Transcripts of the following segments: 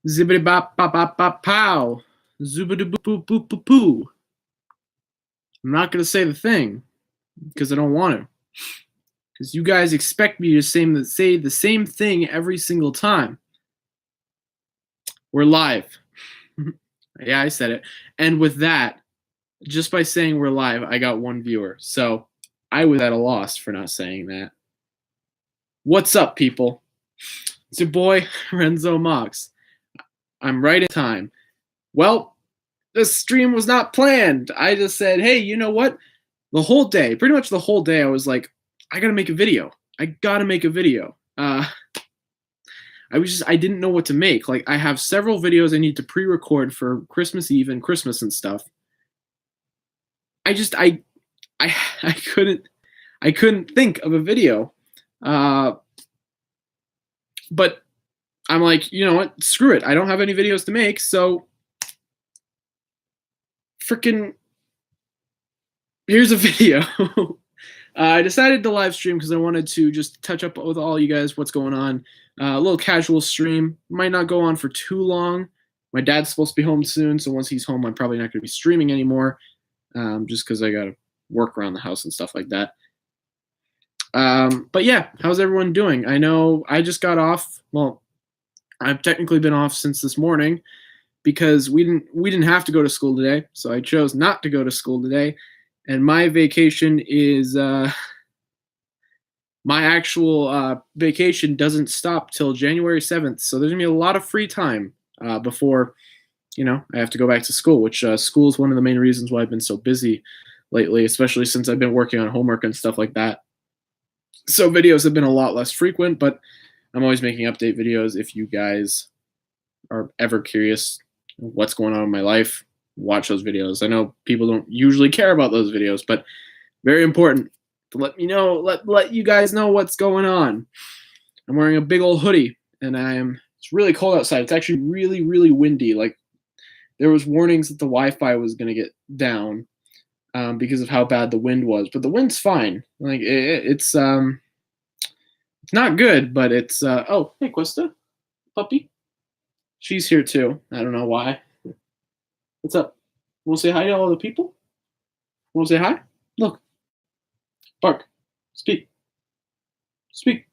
Zibbity bop bop bop bop pow. Zoobity boop boop boop boop poo. I'm not gonna say the thing because I don't want to. Because you guys expect me to say the same thing every single time. We're live. Yeah, I said it. And with that, just by saying we're live, I got one viewer. So I was at a loss for not saying that. What's up, people? It's your boy, Renzo Mox. I'm right in time. Well, the stream was not planned. I just said, hey, you know what? The whole day, pretty much the whole day, I was like, I gotta make a video. I gotta make a video. I didn't know what to make. Like, I have several videos I need to pre-record for Christmas Eve and Christmas and stuff. I couldn't think of a video. But I'm like, you know what? Screw it. I don't have any videos to make, so freaking here's a video. I decided to live stream because I wanted to just touch up with all you guys what's going on. A little casual stream. Might not go on for too long. My dad's supposed to be home soon, so once he's home, I'm probably not going to be streaming anymore, just because I got to work around the house and stuff like that. But yeah, how's everyone doing? I know I just got off. Well, I've technically been off since this morning because we didn't have to go to school today, so I chose not to go to school today. And my vacation is my actual vacation doesn't stop till January 7th. So there's gonna be a lot of free time before, I have to go back to school, which school is one of the main reasons why I've been so busy lately, especially since I've been working on homework and stuff like that. So videos have been a lot less frequent, but I'm always making update videos. If you guys are ever curious what's going on in my life, watch those videos. I know people don't usually care about those videos, but very important to let me know, let you guys know what's going on. I'm wearing a big old hoodie, and it's really cold outside. It's actually really, really windy. Like, there was warnings that the Wi-Fi was going to get down because of how bad the wind was, but the wind's fine. Like, it's not good, but it's oh, hey, Questa, puppy. She's here too. I don't know why. What's up? Want to say hi to all the people? Want to say hi? Look. Bark. Speak. Speak.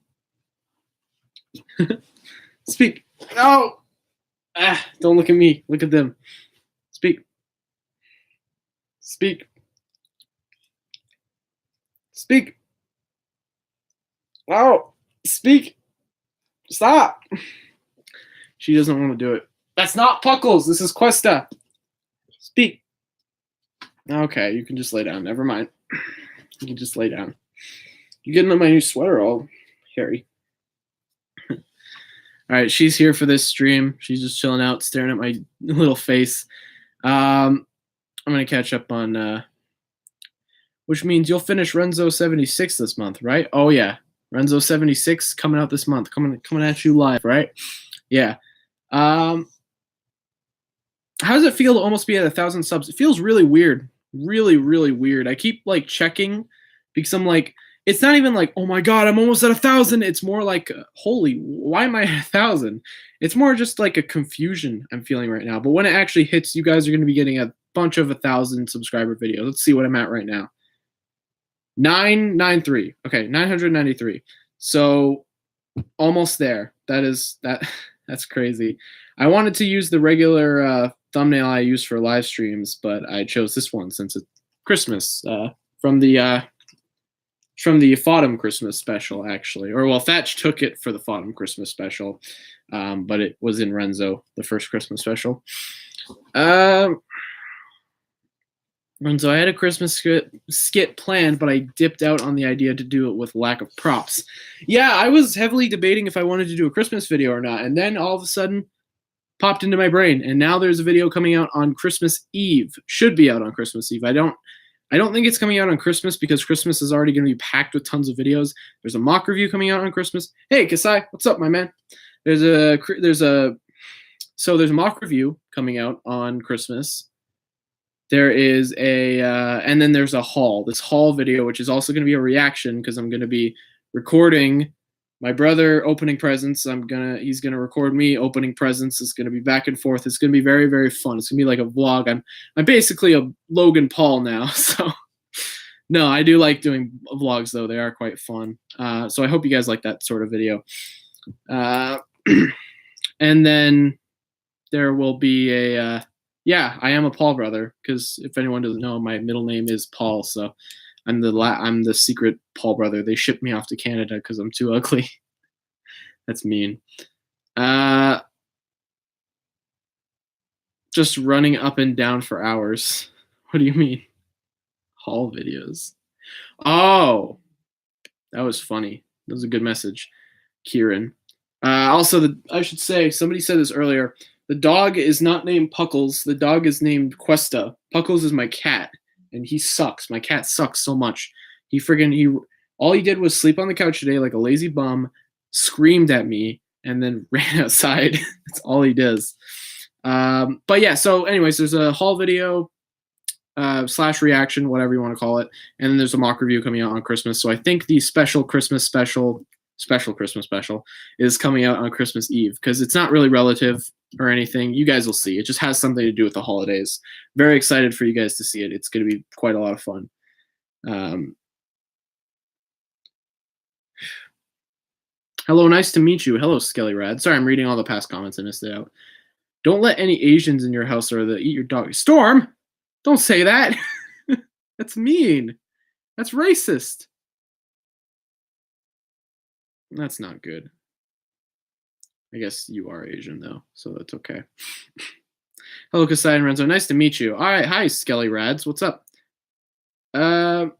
Speak. No! Don't look at me. Look at them. Speak. Speak. Speak. Oh! Speak. Stop! She doesn't want to do it. That's not Puckles. This is Questa. Speak. Okay, you can just lay down. Never mind. You can just lay down. You're getting on my new sweater all hairy. All right, she's here for this stream. She's just chilling out, staring at my little face. I'm going to catch up on, which means you'll finish Renzo 76 this month, right? Oh, yeah. Renzo 76 coming out this month. Coming at you live, right? Yeah. How does it feel to almost be at 1,000 subs? It feels really weird. Really, really weird. I keep like checking because I'm like, it's not even like, oh my God, I'm almost at 1,000. It's more like, holy, why am I at 1,000? It's more just like a confusion I'm feeling right now. But when it actually hits, you guys are going to be getting a bunch of 1,000 subscriber videos. Let's see what I'm at right now. 993. Okay, 993. So almost there. That's crazy. I wanted to use the regular thumbnail I use for live streams, but I chose this one since it's Christmas from the Faughtum Christmas special, actually. Or, well, Thatch took it for the Faughtum Christmas special, but it was in Renzo, the first Christmas special. Renzo, I had a Christmas skit planned, but I dipped out on the idea to do it with lack of props. Yeah, I was heavily debating if I wanted to do a Christmas video or not, and then all of a sudden popped into my brain, and now there's a video coming out on Christmas Eve. Should be out on Christmas Eve. I don't think it's coming out on Christmas because Christmas is already going to be packed with tons of videos. There's a mock review coming out on Christmas. Hey, Kasai, what's up, my man? There's a mock review coming out on Christmas. There is and then there's a haul. This haul video, which is also going to be a reaction because I'm going to be recording my brother opening presents. He's gonna record me opening presents. It's gonna be back and forth. It's gonna be very, very fun. It's gonna be like a vlog. I'm basically a Logan Paul now. So no, I do like doing vlogs though. They are quite fun. So I hope you guys like that sort of video. And then there will be a yeah, I am a Paul brother, because if anyone doesn't know, my middle name is Paul. So I'm the secret Paul brother. They shipped me off to Canada because I'm too ugly. That's mean. Just running up and down for hours. What do you mean? Haul videos. Oh, that was funny. That was a good message, Kieran. Also, I should say, somebody said this earlier. The dog is not named Puckles. The dog is named Cuesta. Puckles is my cat, and he sucks. My cat sucks so much. All he did was sleep on the couch today like a lazy bum, screamed at me, and then ran outside. That's all he does. But yeah, so anyways, there's a haul video / reaction, whatever you want to call it, and then there's a mock review coming out on Christmas. So I think the special Christmas special is coming out on Christmas Eve, because it's not really relative or anything. You guys will see. It just has something to do with the holidays. Very excited for you guys to see it. It's going to be quite a lot of fun. Hello, nice to meet you. Hello, Skelly Rad. Sorry, I'm reading all the past comments. I missed it out. Don't let any Asians in your house or they'll eat your dog. Storm, don't say that. That's mean. That's racist. That's not good. I guess you are Asian, though, so that's okay. Hello, Kasai and Renzo. Nice to meet you. All right. Hi, Skelly Rads. What's up? I'll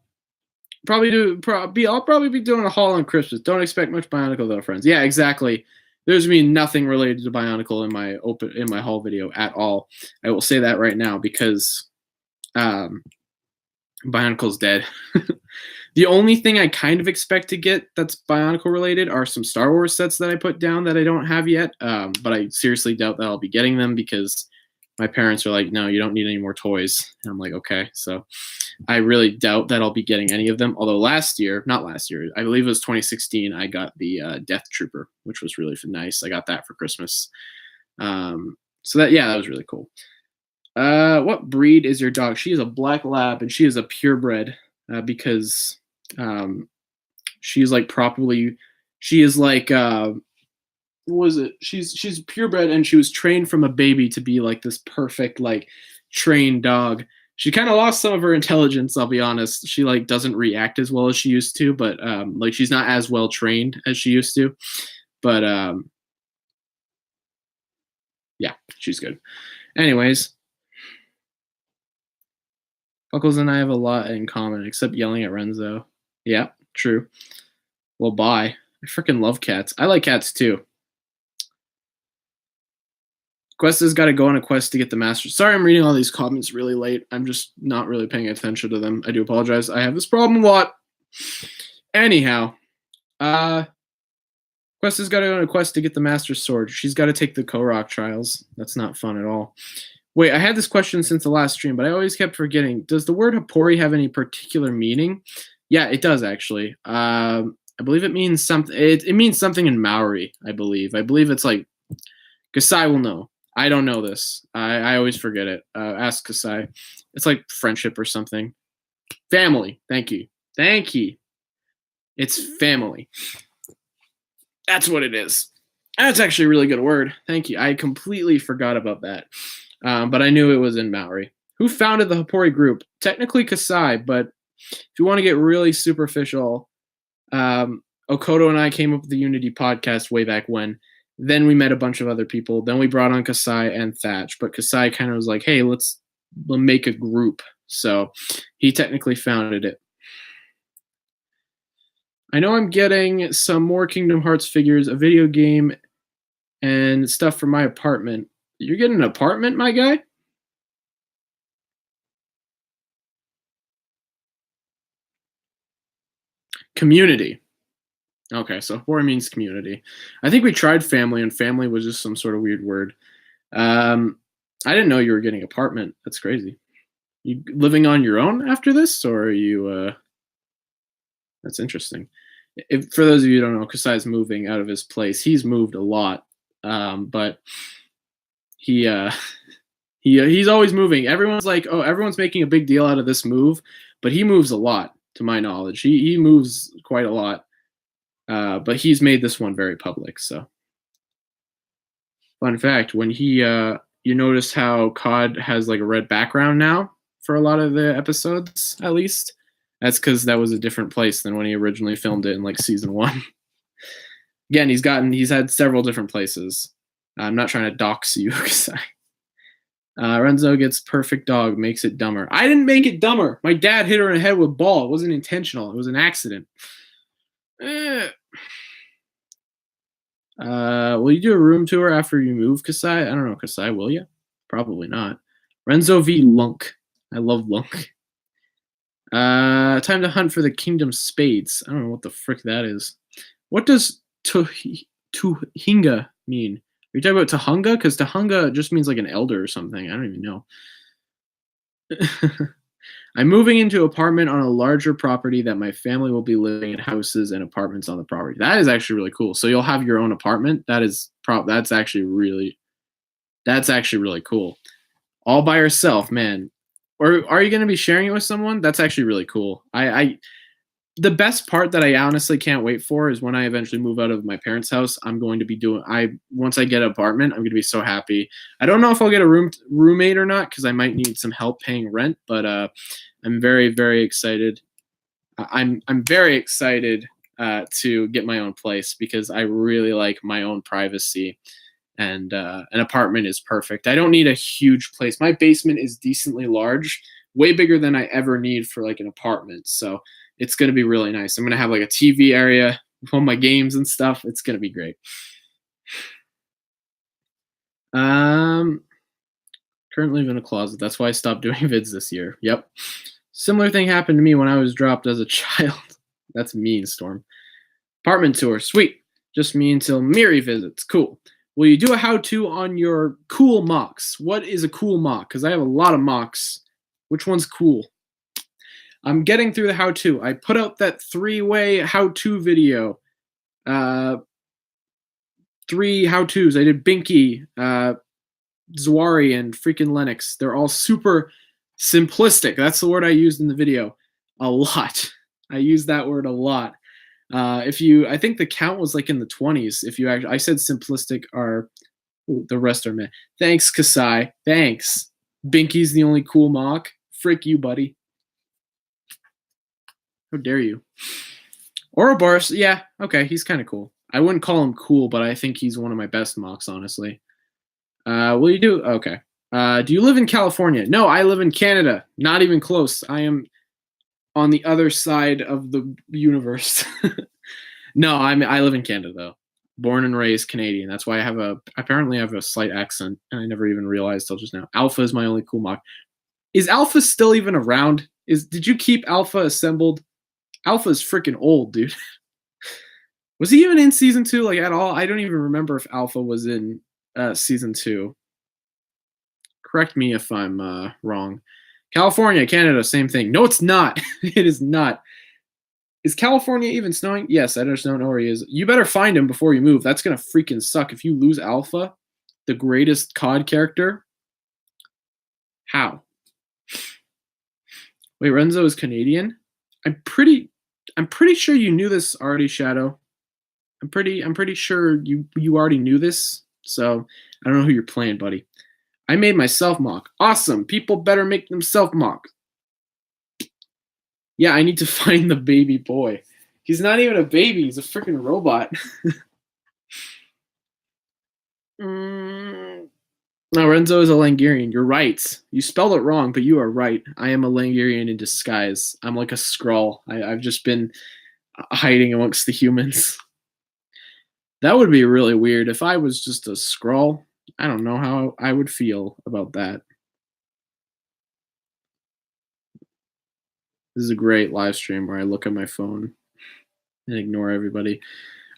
probably be doing a haul on Christmas. Don't expect much Bionicle, though, friends. Yeah, exactly. There's going to be nothing related to Bionicle in my haul video at all. I will say that right now, because Bionicle's dead. The only thing I kind of expect to get that's Bionicle related are some Star Wars sets that I put down that I don't have yet. But I seriously doubt that I'll be getting them, because my parents are like, no, you don't need any more toys. And I'm like, okay. So I really doubt that I'll be getting any of them. Although not last year, I believe it was 2016, I got the Death Trooper, which was really nice. I got that for Christmas. So that was really cool. What breed is your dog? She is a black lab, and she is a purebred, because she's like what was it? She's purebred, and she was trained from a baby to be like this perfect, like, trained dog. She kind of lost some of her intelligence, I'll be honest. She like doesn't react as well as she used to, but like she's not as well trained as she used to. But yeah, she's good. Anyways, Buckles and I have a lot in common, except yelling at Renzo. Yeah, true. Well, bye. I freaking love cats. I like cats too. Quest has got to go on a quest to get the master. Sorry, I'm reading all these comments really late. I'm just not really paying attention to them. I do apologize. I have this problem a lot. Anyhow, Quest has got to go on a quest to get the master sword. She's got to take the Korok trials. That's not fun at all. Wait, I had this question since the last stream, but I always kept forgetting. Does the word Hapori have any particular meaning? Yeah, it does, actually. I believe it means something. It means something in Maori, I believe. I believe it's like, Kasai will know. I don't know this. I always forget it. Ask Kasai. It's like friendship or something. Family. Thank you. Thank you. It's family. That's what it is. That's actually a really good word. Thank you. I completely forgot about that. But I knew it was in Maori. Who founded the Hapori group? Technically Kasai, but if you want to get really superficial, Okoto and I came up with the Unity podcast way back when. Then we met a bunch of other people. Then we brought on Kasai and Thatch. But Kasai kind of was like, hey, let's make a group. So he technically founded it. I know I'm getting some more Kingdom Hearts figures, a video game, and stuff for my apartment. You're getting an apartment, my guy? Community. Okay, so Hapori means community. I think we tried family, and family was just some sort of weird word. I didn't know you were getting apartment. That's crazy. You living on your own after this, or are you? That's interesting. For those of you who don't know, Kasai's moving out of his place. He's moved a lot, but he he's always moving. Everyone's like, oh, everyone's making a big deal out of this move, but he moves a lot, to my knowledge. He moves quite a lot, but he's made this one very public. So, fun fact: when he you notice how COD has like a red background now for a lot of the episodes, at least. That's because that was a different place than when he originally filmed it in like season 1. Again, he's had several different places. I'm not trying to dox you, Kasai. Renzo gets perfect dog, makes it dumber. I didn't make it dumber. My dad hit her in the head with a ball. It wasn't intentional. It was an accident. Will you do a room tour after you move, Kasai? I don't know, Kasai, will you? Probably not. Renzo v. Lunk. I love Lunk. Time to hunt for the Kingdom Spades. I don't know what the frick that is. What does Tuhinga mean? Are you talking about Tahunga? Because Tahunga just means like an elder or something. I don't even know. I'm moving into an apartment on a larger property that my family will be living in, houses and apartments on the property. That is actually really cool. So you'll have your own apartment. That's actually really cool. All by yourself, man. Or are you going to be sharing it with someone? That's actually really cool. The best part that I honestly can't wait for is when I eventually move out of my parents' house. I'm going to be once I get an apartment, I'm going to be so happy. I don't know if I'll get a roommate or not because I might need some help paying rent, but I'm very, very excited. I'm very excited to get my own place because I really like my own privacy. And an apartment is perfect. I don't need a huge place. My basement is decently large, way bigger than I ever need for like an apartment. So it's going to be really nice. I'm going to have like a TV area with all my games and stuff. It's going to be great. Currently live in a closet. That's why I stopped doing vids this year. Yep. Similar thing happened to me when I was dropped as a child. That's mean, Storm. Apartment tour. Sweet. Just me until Miri visits. Cool. Will you do a how-to on your cool mocks? What is a cool mock? Because I have a lot of mocks. Which one's cool? I'm getting through the how-to. I put out that 3-way how-to video. 3 how-tos. I did Binky, Zwari, and freaking Lennox. They're all super simplistic. That's the word I used in the video a lot. I use that word a lot. I think the count was like in the 20s. I said simplistic the rest are men. Thanks, Kasai. Thanks. Binky's the only cool mock. Frick you, buddy. How dare you? Ouroboros, yeah, okay, he's kind of cool. I wouldn't call him cool, but I think he's one of my best mocks, honestly. Will you do? Okay. Do you live in California? No, I live in Canada. Not even close. I am on the other side of the universe. No, I live in Canada though. Born and raised Canadian. That's why I apparently have a slight accent, and I never even realized till just now. Alpha is my only cool mock. Is Alpha still even around? Did you keep Alpha assembled? Alpha is freaking old, dude. Was he even in season 2 like at all? I don't even remember if Alpha was in season 2. Correct me if I'm wrong. California, Canada, same thing. No, it's not. It is not. Is California even snowing? Yes, I just don't know where he is. You better find him before you move. That's going to freaking suck if you lose Alpha, the greatest COD character. How? Wait, Renzo is Canadian? I'm pretty sure you knew this already, Shadow. I'm pretty sure you already knew this. So I don't know who you're playing, buddy. I made myself mock. Awesome. People better make themselves mock. Yeah, I need to find the baby boy. He's not even a baby. He's a freaking robot. No, Renzo is a Langarian. You're right. You spelled it wrong, but you are right. I am a Langarian in disguise. I'm like a Skrull. I've just been hiding amongst the humans. That would be really weird. If I was just a Skrull, I don't know how I would feel about that. This is a great live stream where I look at my phone and ignore everybody.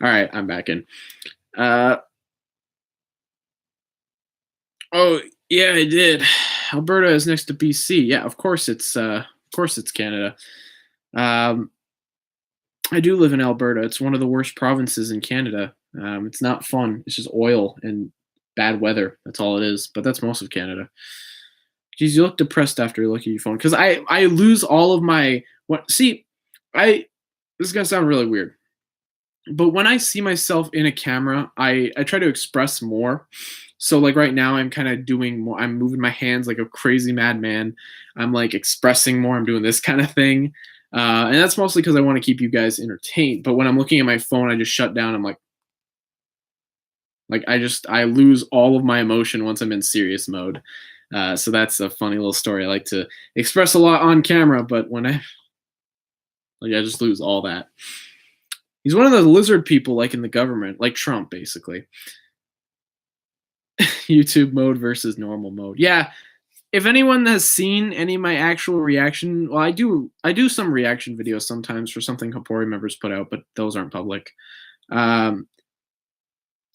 All right, I'm back in. Oh yeah, I did. Alberta is next to BC. Yeah, of course it's Canada. I do live in Alberta. It's one of the worst provinces in Canada. It's not fun. It's just oil and bad weather. That's all it is. But that's most of Canada. Geez, you look depressed after you look at your phone because I lose all of my what. See, I this is gonna sound really weird, but when I see myself in a camera, I try to express more. So like right now, I'm kind of doing more. I'm moving my hands like a crazy madman. I'm like expressing more. I'm doing this kind of thing, and that's mostly because I want to keep you guys entertained. But when I'm looking at my phone, I just shut down. I'm like I lose all of my emotion once I'm in serious mode. So that's a funny little story. I like to express a lot on camera, but when I just lose all that. He's one of those lizard people, like in the government, like Trump, basically. YouTube mode versus normal mode. Yeah, if anyone has seen any of my actual reaction, well, I do some reaction videos sometimes for something Hapori members put out, but those aren't public. Um,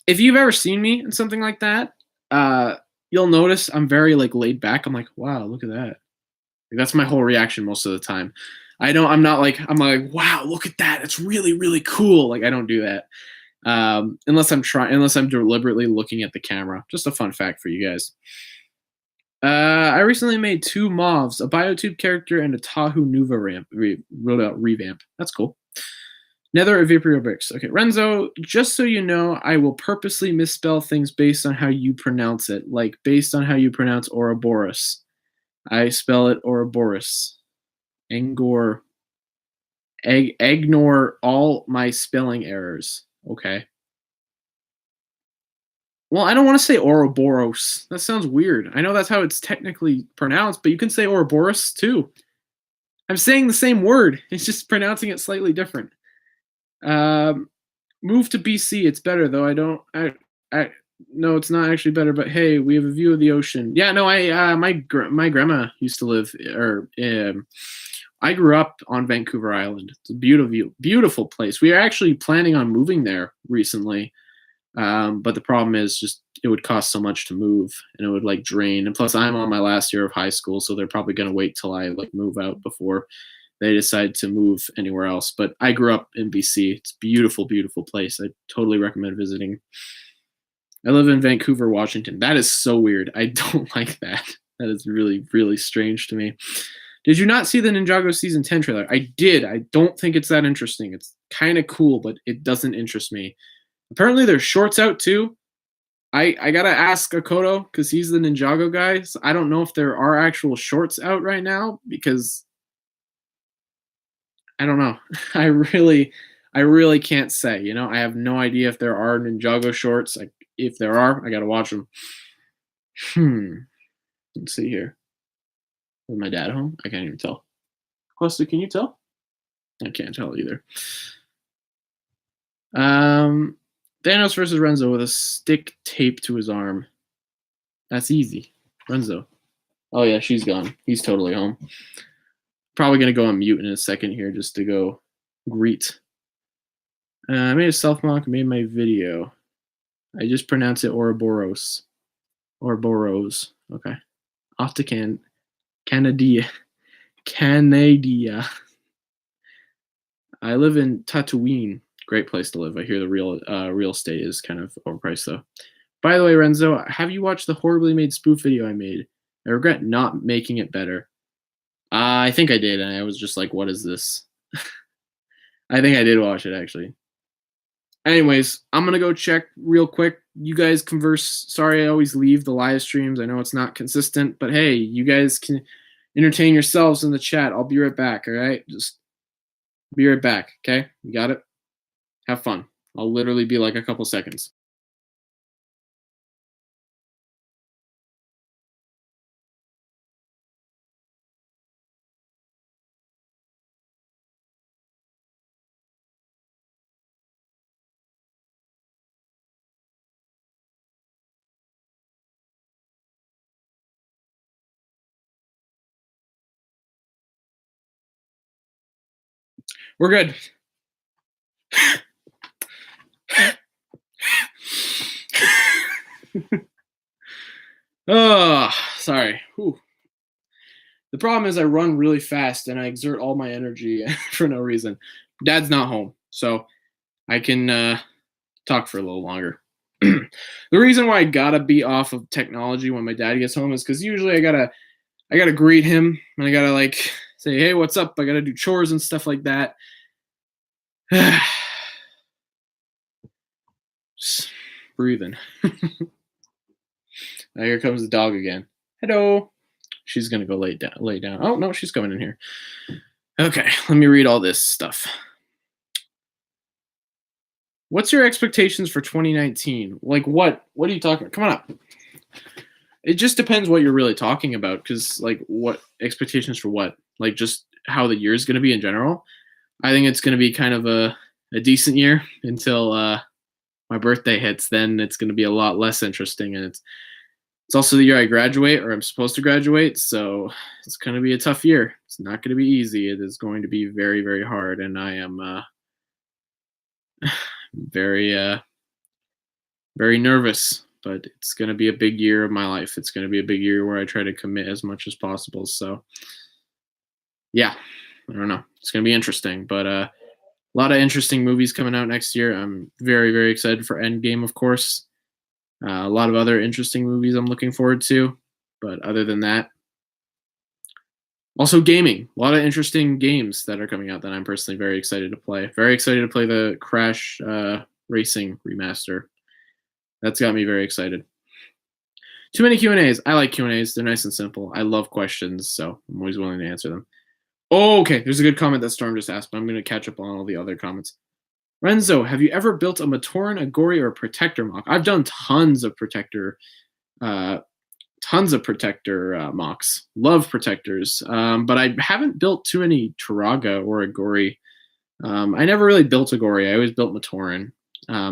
if you've ever seen me in something like that, you'll notice I'm very like laid back. I'm like, wow, look at that. Like, that's my whole reaction most of the time. I'm like, wow, look at that. It's really, really cool. Like I don't do that. Unless I'm deliberately looking at the camera. Just a fun fact for you guys. I recently made 2 mauves, a biotube character, and a Tahu Nuva revamp. That's cool. Nether Vaprio bricks. Okay, Renzo, just so you know, I will purposely misspell things based on how you pronounce it, like based on how you pronounce Ouroboros. I spell it Ouroboros. Angor. Ignore all my spelling errors. Okay. Well, I don't want to say Ouroboros. That sounds weird. I know that's how it's technically pronounced, but you can say Ouroboros too. I'm saying the same word. It's just pronouncing it slightly different. Move to BC. It's better though. I no, it's not actually better. But hey, we have a view of the ocean. Yeah, no, my grandma used to live, or I grew up on Vancouver Island. It's a beautiful place. We are actually planning on moving there recently. But the problem is just it would cost so much to move and it would like drain. And plus I'm on my last year of high school, so they're probably going to wait till I like move out before they decide to move anywhere else. But I grew up in BC. It's a beautiful, beautiful place. I totally recommend visiting. I live in Vancouver, Washington. That is so weird. I don't like that. That is really, really strange to me. Did you not see the Ninjago season 10 trailer? I did. I don't think it's that interesting. It's kind of cool, but it doesn't interest me. Apparently there's shorts out too. I gotta ask Akoto because he's the Ninjago guy. So I don't know if there are actual shorts out right now because I don't know. I really can't say. You know, I have no idea if there are Ninjago shorts. Like if there are, I gotta watch them. Let's see here. Is my dad home? I can't even tell. Cluster, can you tell? I can't tell either. Thanos versus Renzo with a stick taped to his arm. That's easy. Renzo. Oh yeah, she's gone. He's totally home. Probably gonna go on mute in a second here just to go greet. I made a self-mock, made my video. I just pronounce it Ouroboros. Ouroboros. Okay. Off to Canada. I live in Tatooine. Great place to live. I hear the real estate is kind of overpriced though. By the way, Renzo, have you watched the horribly made spoof video I made? I regret not making it better. I think I did, and I was just like, what is this? I think I did watch it, actually. Anyways, I'm going to go check real quick. You guys converse. Sorry I always leave the live streams. I know it's not consistent, but hey, you guys can entertain yourselves in the chat. I'll be right back, all right? Just be right back, okay? You got it? Have fun. I'll literally be like a couple seconds. We're good. Oh, sorry. Whew. The problem is I run really fast and I exert all my energy for no reason. Dad's not home, so I can talk for a little longer. The reason why I gotta be off of technology when my dad gets home is because usually I gotta greet him and I gotta like say, hey, what's up? I gotta do chores and stuff like that. Just breathing. Now here comes the dog again. Hello. She's gonna go lay down. Oh no, she's coming in here. Okay, let me read all this stuff. What's your expectations for 2019? Like what? What are you talking about? Come on up. It just depends what you're really talking about, because like what expectations for what? Like just how the year is gonna be in general. I think it's gonna be kind of a decent year until my birthday hits. Then it's gonna be a lot less interesting, and it's also the year I graduate, or I'm supposed to graduate, so it's going to be a tough year. It's not going to be easy. It is going to be very, very hard, and I am very, very nervous. But it's going to be a big year of my life. It's going to be a big year where I try to commit as much as possible. So, yeah, I don't know. It's going to be interesting, but a lot of interesting movies coming out next year. I'm very, very excited for Endgame, of course. A lot of other interesting movies I'm looking forward to, but other than that, also gaming. A lot of interesting games that are coming out that I'm personally very excited to play. Very excited to play the Crash Racing remaster. That's got me very excited. Too many Q&As. I like Q&As. They're nice and simple. I love questions, so I'm always willing to answer them. Oh, okay. There's a good comment that Storm just asked, but I'm going to catch up on all the other comments. Renzo, have you ever built a Matoran, a Gory, or a Protector mock? I've done tons of Protector mocks. Love Protectors, but I haven't built too many Turaga or a Gory. I never really built a Gory. I always built Matoran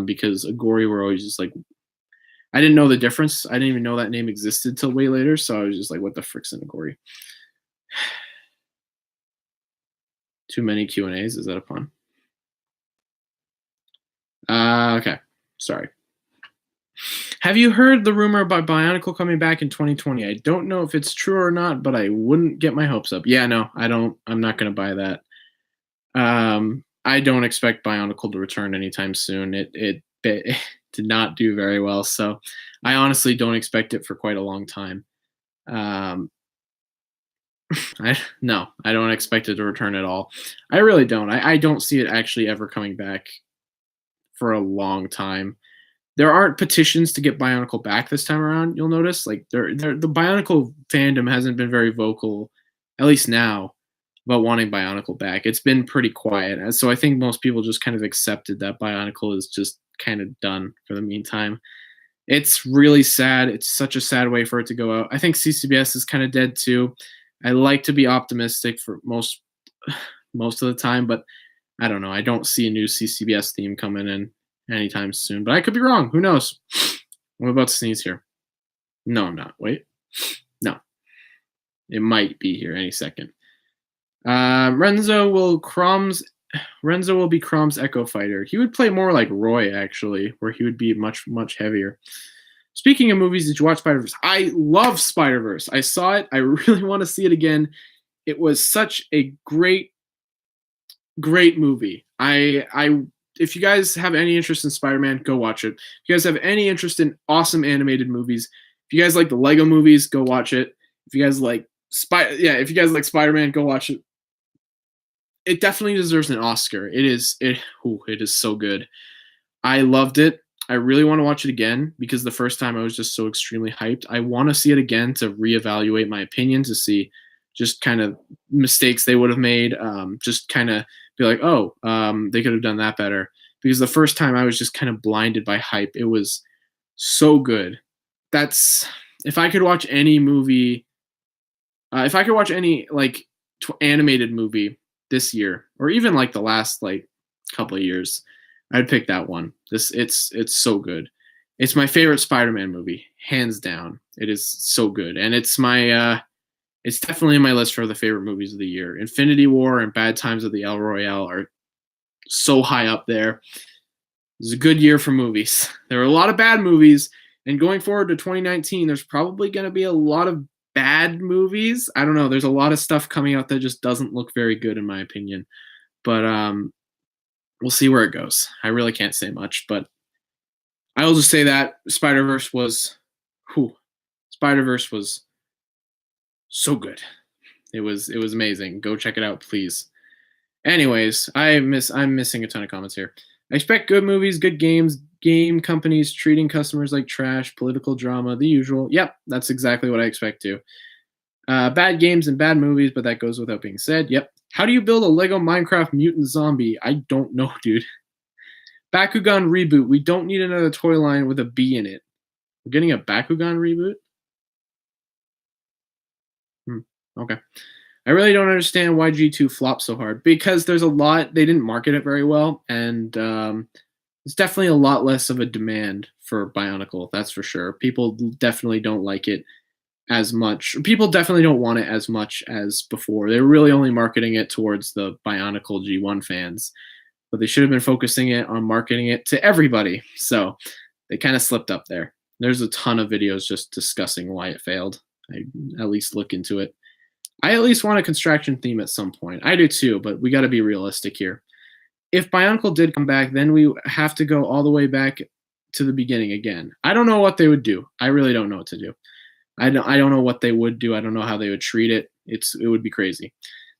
because a Gory were always just like, I didn't know the difference. I didn't even know that name existed till way later, so I was just like, what the frick's in a Gory? Too many Q&As. Is that a pun? Okay, sorry. Have you heard the rumor about Bionicle coming back in 2020? I don't know if it's true or not, but I wouldn't get my hopes up. Yeah, no, I don't. I'm not going to buy that. I don't expect Bionicle to return anytime soon. It did not do very well, so I honestly don't expect it for quite a long time. No, I don't expect it to return at all. I really don't. I don't see it actually ever coming back for a long time. There aren't petitions to get Bionicle back this time around. You'll notice, like, the Bionicle fandom hasn't been very vocal, at least now, about wanting Bionicle back. It's been pretty quiet, so I think most people just kind of accepted that Bionicle is just kind of done for the meantime. It's really sad. It's such a sad way for it to go out. I think CCBS is kind of dead too. I like to be optimistic for most of the time, but I don't know. I don't see a new CCBS theme coming in anytime soon, but I could be wrong. Who knows? I'm about to sneeze here. No, I'm not. Wait. No. It might be here any second. Renzo will be Crom's Echo Fighter. He would play more like Roy, actually, where he would be much, much heavier. Speaking of movies, did you watch Spider-Verse? I love Spider-Verse. I saw it. I really want to see it again. It was such a great movie. If you guys have any interest in Spider-Man, go watch it. If you guys have any interest in awesome animated movies, if you guys like the Lego movies, go watch it. If you guys like Spider-Man, go watch it. It definitely deserves an Oscar. It is so good. I loved it. I really want to watch it again because the first time I was just so extremely hyped. I want to see it again to reevaluate my opinion, to see just kind of mistakes they would have made, just kind of be like, oh, they could have done that better. Because the first time I was just kind of blinded by hype. It was so good. If I could watch any movie, if I could watch any like animated movie this year, or even like the last like couple of years, I'd pick that one. It's so good. It's my favorite Spider-Man movie, hands down. It is so good, and it's definitely in my list for the favorite movies of the year. Infinity War and Bad Times at the El Royale are so high up there. It was a good year for movies. There were a lot of bad movies, and going forward to 2019, there's probably going to be a lot of bad movies. I don't know. There's a lot of stuff coming out that just doesn't look very good, in my opinion. But we'll see where it goes. I really can't say much, but I'll just say that whew, Spider Verse was so good. It was amazing. Go check it out, please. Anyways, I'm missing a ton of comments here. I expect good movies, good games, game companies treating customers like trash, political drama, the usual. Yep, that's exactly what I expect too. Bad games and bad movies, but that goes without being said. Yep. How do you build a Lego Minecraft mutant zombie? I don't know, dude. Bakugan reboot. We don't need another toy line with a B in it. We're getting a Bakugan reboot? Okay. I really don't understand why G2 flopped so hard because there's a lot, they didn't market it very well, and it's definitely a lot less of a demand for Bionicle, that's for sure. People definitely don't like it as much. People definitely don't want it as much as before. They're really only marketing it towards the Bionicle G1 fans, but they should have been focusing it on marketing it to everybody. So they kind of slipped up there. There's a ton of videos just discussing why it failed. I at least look into it. I at least want a construction theme at some point. I do too, but we got to be realistic here. If Bionicle did come back, then we have to go all the way back to the beginning again. I don't know what they would do. I really don't know what to do. I don't know what they would do. I don't know how they would treat it. It would be crazy.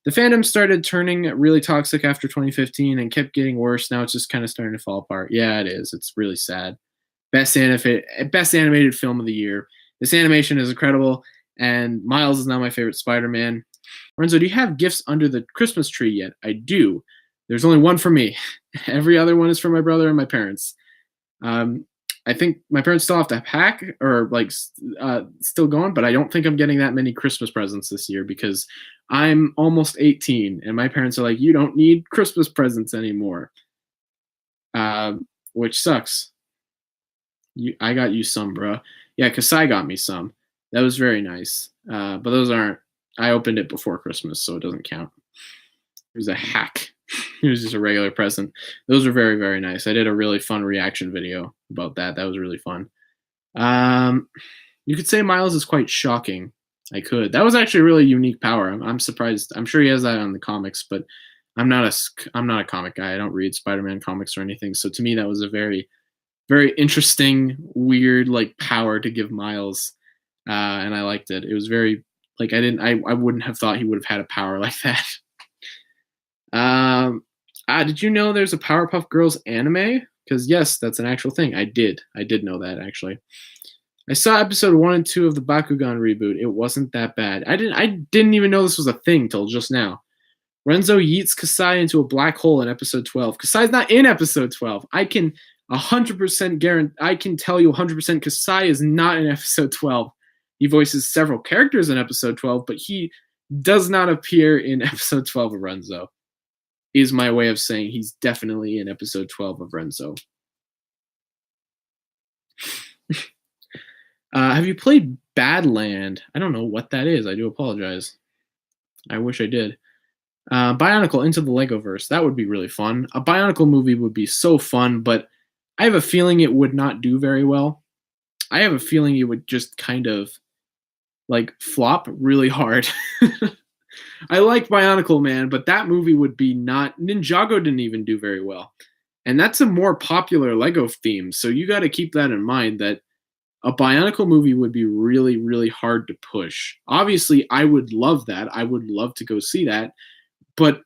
The fandom started turning really toxic after 2015 and kept getting worse. Now it's just kind of starting to fall apart. Yeah, it is. It's really sad. Best animated film of the year. This animation is incredible, and Miles is now my favorite Spider-Man. Renzo, do you have gifts under the Christmas tree yet? I do. There's only one for me. Every other one is for my brother and my parents. I think my parents still have to pack or still going, but I don't think I'm getting that many Christmas presents this year because I'm almost 18 and my parents are like, you don't need Christmas presents anymore, which sucks. I got you some, bro. Yeah, Kasai got me some. That was very nice. But those aren't. I opened it before Christmas, so it doesn't count. It was a hack. It was just a regular present. Those were very, very nice. I did a really fun reaction video about that. That was really fun. You could say Miles is quite shocking. I could. That was actually a really unique power. I'm surprised. I'm sure he has that on the comics, but I'm not a comic guy. I don't read Spider-Man comics or anything. So to me, that was a very, very interesting, weird power to give Miles, and I liked it. It was very I wouldn't have thought he would have had a power like that. Did you know there's a Powerpuff Girls anime? Because yes, that's an actual thing. I did know that actually. I saw episode 1 and 2 of the Bakugan reboot. It wasn't that bad. I didn't even know this was a thing till just now. Renzo yeets Kasai into a black hole in episode 12. Kasai's not in episode 12. I can 100% guarantee. I can tell you 100% Kasai is not in episode 12. He voices several characters in episode 12, but he does not appear in episode 12 of Renzo. Is my way of saying he's definitely in episode 12 of Renzo. Have you played Badland? I don't know what that is. I do apologize. I wish I did. Bionicle into the Legoverse. That would be really fun. A Bionicle movie would be so fun, but I have a feeling it would not do very well. I have a feeling it would just kind of flop really hard. I like Bionicle Man, but that movie would be not. Ninjago didn't even do very well. And that's a more popular Lego theme. So you got to keep that in mind that a Bionicle movie would be really, really hard to push. Obviously, I would love that. I would love to go see that. But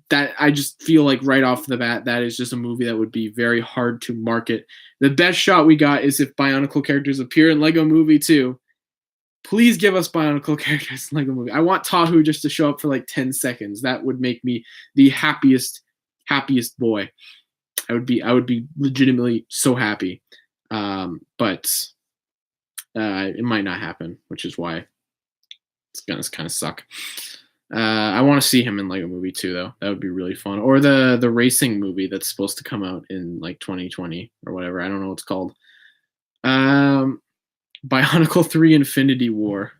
that I just feel like right off the bat, that is just a movie that would be very hard to market. The best shot we got is if Bionicle characters appear in Lego Movie 2. Please give us Bionicle characters in Lego Movie. I want Tahu just to show up for 10 seconds. That would make me the happiest boy. I would be legitimately so happy. But it might not happen, which is why it's gonna kind of suck. I want to see him in Lego Movie 2 though. That would be really fun. Or the racing movie that's supposed to come out in 2020 or whatever. I don't know what it's called. Bionicle 3 Infinity War.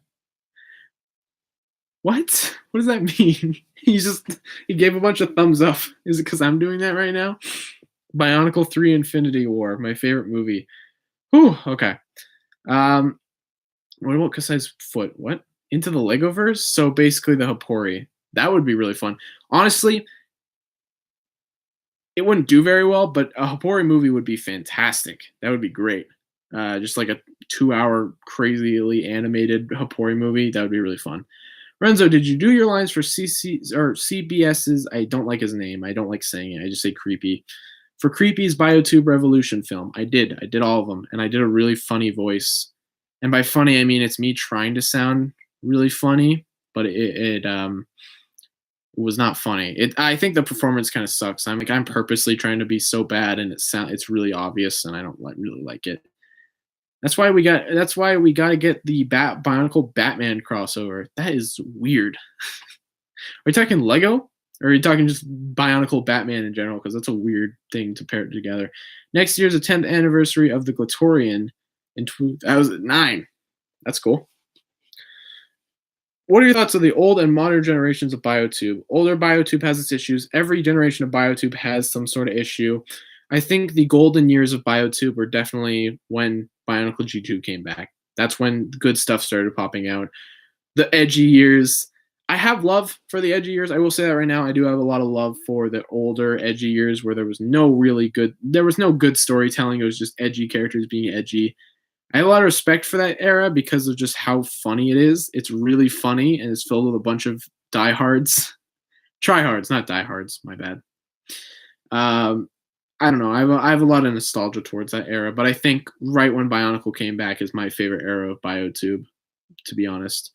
What? What does that mean? He gave a bunch of thumbs up. Is it because I'm doing that right now? Bionicle 3 Infinity War, my favorite movie. Whew, okay. What about Kasai's foot? What? Into the Legoverse? So basically the Hapori. That would be really fun. Honestly, It wouldn't do very well, but a Hapori movie would be fantastic. That would be great. Just like a 2 hour crazily animated Hapori movie. That would be really fun. Renzo, did you do your lines for CC or CBS's? I don't like his name. I don't like saying it. I just say creepy. For Creepy's Biotube Revolution film, I did. I did all of them, and I did a really funny voice. And by funny, I mean it's me trying to sound really funny, but it was not funny. I think the performance kind of sucks. I'm purposely trying to be so bad, and it's really obvious, and I don't really like it. That's why we got to get the Bionicle Batman crossover. That is weird. Are you talking Lego? Or are you talking just Bionicle Batman in general? Because that's a weird thing to pair together. Next year's the 10th anniversary of the Glatorian in 2009. That's cool. What are your thoughts on the old and modern generations of Biotube? Older Biotube has its issues. Every generation of Biotube has some sort of issue. I think the golden years of Biotube were definitely when Bionicle G2 came back. That's when good stuff started popping out. The edgy years, I have love for the edgy years. I will say that right now. I do have a lot of love for the older edgy years where there was no good storytelling. It was just edgy characters being edgy. I have a lot of respect for that era because of just how funny it is. It's really funny and it's filled with a bunch of diehards, tryhards, not diehards. My bad. Um, I don't know. I have a lot of nostalgia towards that era, but I think right when Bionicle came back is my favorite era of Biotube, to be honest.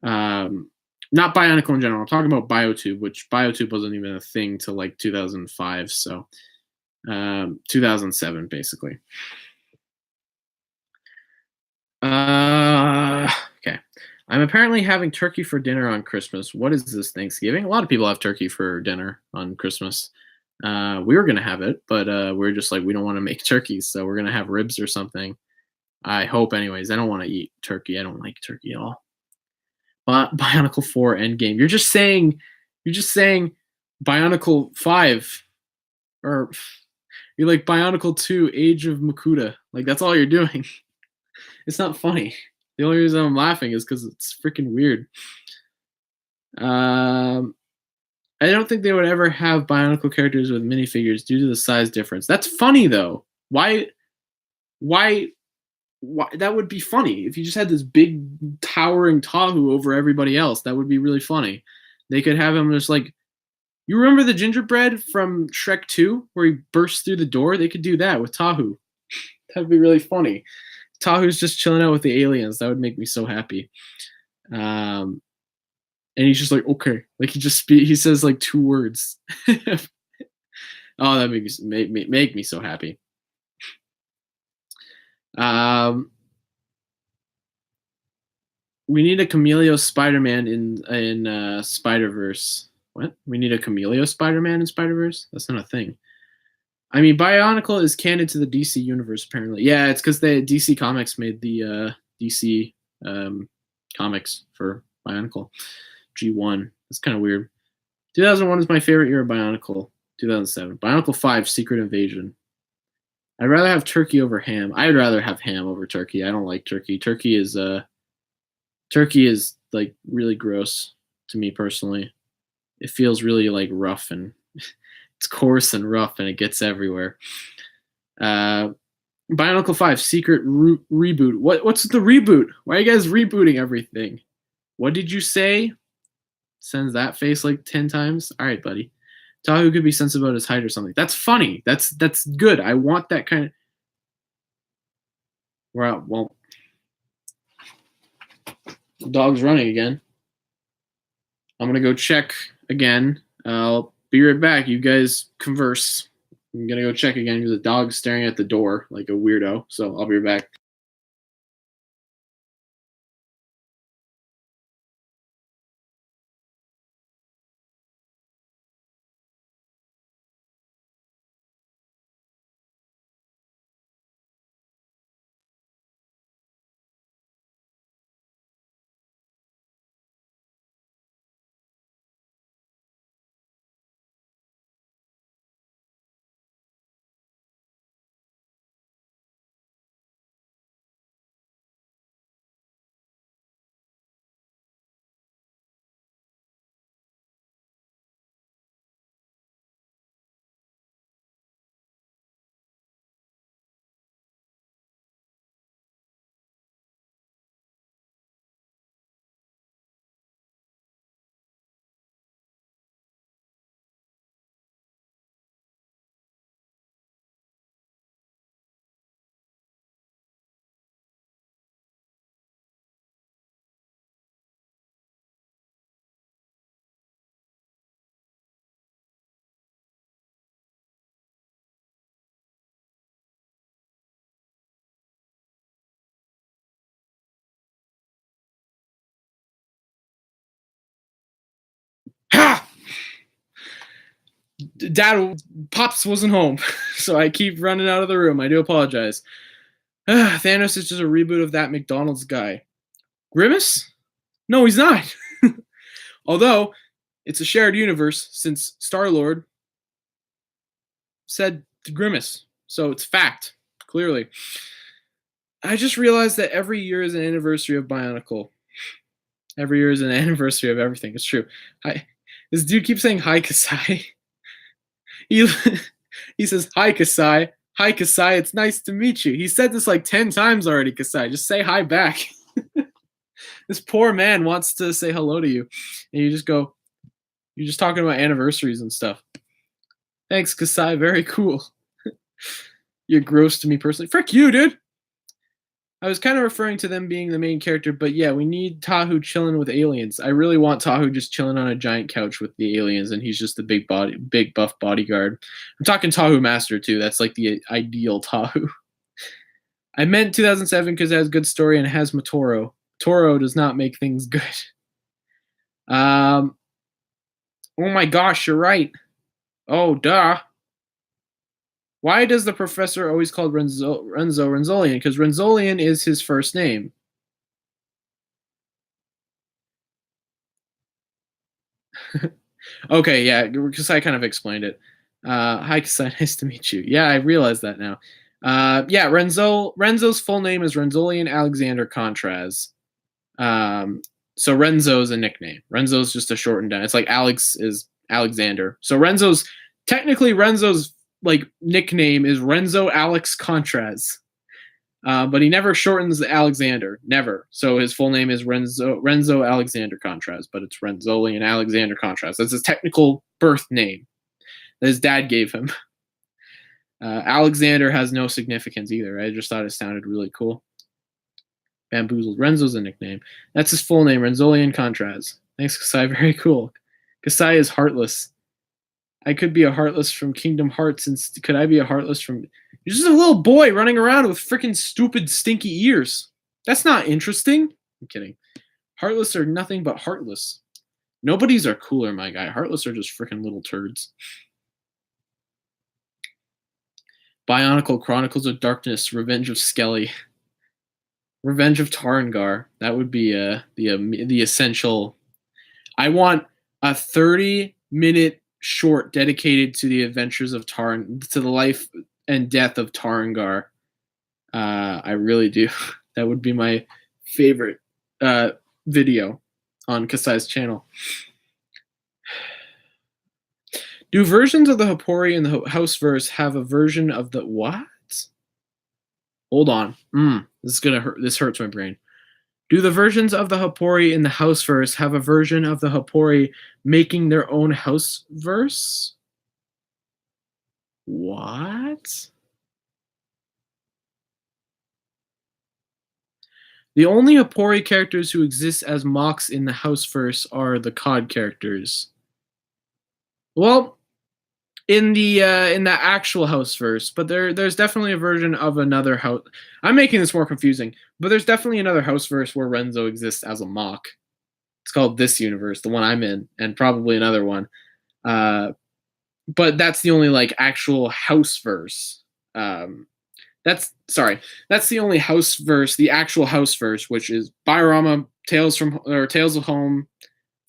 Not Bionicle in general. I'm talking about Biotube, which Biotube wasn't even a thing till like 2005, so 2007 basically. Okay. I'm apparently having turkey for dinner on Christmas. What is this, Thanksgiving? A lot of people have turkey for dinner on Christmas. We were gonna have it, but we're just like we don't want to make turkeys, so we're gonna have ribs or something. I hope, anyways. I don't want to eat turkey. I don't like turkey at all. But Bionicle 4 Endgame. You're just saying Bionicle 5 or you're like Bionicle 2 Age of Makuta. Like that's all you're doing. It's not funny. The only reason I'm laughing is because it's freaking weird. Um, I don't think they would ever have Bionicle characters with minifigures due to the size difference. That's funny though. Why? Why? Why? That would be funny if you just had this big towering Tahu over everybody else. That would be really funny. They could have him just like you remember the gingerbread from Shrek 2 where he bursts through the door? They could do that with Tahu. That'd be really funny. Tahu's just chilling out with the aliens. That would make me so happy. And he's just like, okay, like he says like 2 words. Oh, that make me so happy. We need a Cameleo Spider-Man in Spider-Verse. What? We need a Cameleo Spider-Man in Spider-Verse? That's not a thing. I mean, Bionicle is canon to the DC universe, apparently. Yeah, it's because the DC Comics made the DC comics for Bionicle G1. That's kind of weird. 2001 is my favorite year of Bionicle. 2007. Bionicle 5, Secret Invasion. I'd rather have turkey over ham. I'd rather have ham over turkey. I don't like turkey. Turkey is like really gross to me personally. It feels really like rough and it's coarse and rough and it gets everywhere. Bionicle 5 Secret Reboot. What's the reboot? Why are you guys rebooting everything? What did you say? Sends that face like 10 times. All right, buddy. Tahu could be sensitive about his height or something. That's funny. That's good. I want that kind of. Well, dog's running again. I'm gonna go check again. I'll be right back. You guys converse. I'm gonna go check again because the dog's staring at the door like a weirdo. So I'll be right back. Dad, Pops wasn't home, so I keep running out of the room. I do apologize. Thanos is just a reboot of that McDonald's guy. Grimace? No, he's not. Although, it's a shared universe since Star-Lord said Grimace. So it's fact, clearly. I just realized that every year is an anniversary of Bionicle. Every year is an anniversary of everything. It's true. This dude keeps saying hi, Kasai. He, he says, hi, Kasai. Hi, Kasai. It's nice to meet you. He said this like 10 times already, Kasai. Just say hi back. This poor man wants to say hello to you. And you just go, you're just talking about anniversaries and stuff. Thanks, Kasai. Very cool. You're gross to me personally. Frick you, dude. I was kind of referring to them being the main character, but yeah, we need Tahu chilling with aliens. I really want Tahu just chilling on a giant couch with the aliens, and he's just the big buff bodyguard. I'm talking Tahu Master too. That's like the ideal Tahu. I meant 2007 because it has good story and it has Motoro. Toro does not make things good. Oh my gosh, you're right. Oh, duh. Why does the professor always call Renzolian? Because Renzolian is his first name. Okay, yeah, Kasai kind of explained it. Hi, Kasai, nice to meet you. Yeah, I realized that now. Yeah, Renzo's full name is Renzolian Alexander Contras. So Renzo is a nickname. Renzo's just a shortened down. It's like Alex is Alexander. So Renzo's like nickname is Renzo Alex Contras. But he never shortens Alexander, never. So his full name is Renzo Alexander Contras, but it's Renzolian Alexander Contras. That's his technical birth name that his dad gave him. Alexander has no significance either. I just thought it sounded really cool. Bamboozled. Renzo's a nickname. That's his full name, Renzolian Contras. Thanks, Kasai. Very cool. Kasai is heartless. I could be a heartless from Kingdom Hearts, and could I be a heartless from... You're just a little boy running around with freaking stupid, stinky ears. That's not interesting. I'm kidding. Heartless are nothing but heartless. Nobodies are cooler, my guy. Heartless are just freaking little turds. Bionicle Chronicles of Darkness, Revenge of Skelly. Revenge of Tarangar. That would be the essential. I want a 30-minute short dedicated to the adventures of to the life and death of Tarangar. I really do. That would be my favorite video on Kasai's channel. Do versions of the Hapori in the Houseverse have a version of the what? Hold on. This is gonna hurt. This hurts my brain. Do the versions of the Hapori in the Houseverse have a version of the Hapori making their own Houseverse? What? The only Hapori characters who exist as mocks in the Houseverse are the COD characters. Well, in the actual Houseverse, but there's definitely a version of another house. I'm making this more confusing, but there's definitely another Houseverse where Renzo exists as a mock. It's called This Universe, the one I'm in, and probably another one. But that's the only like actual Houseverse. That's the only Houseverse, the actual Houseverse, which is Biorama, Tales of Home,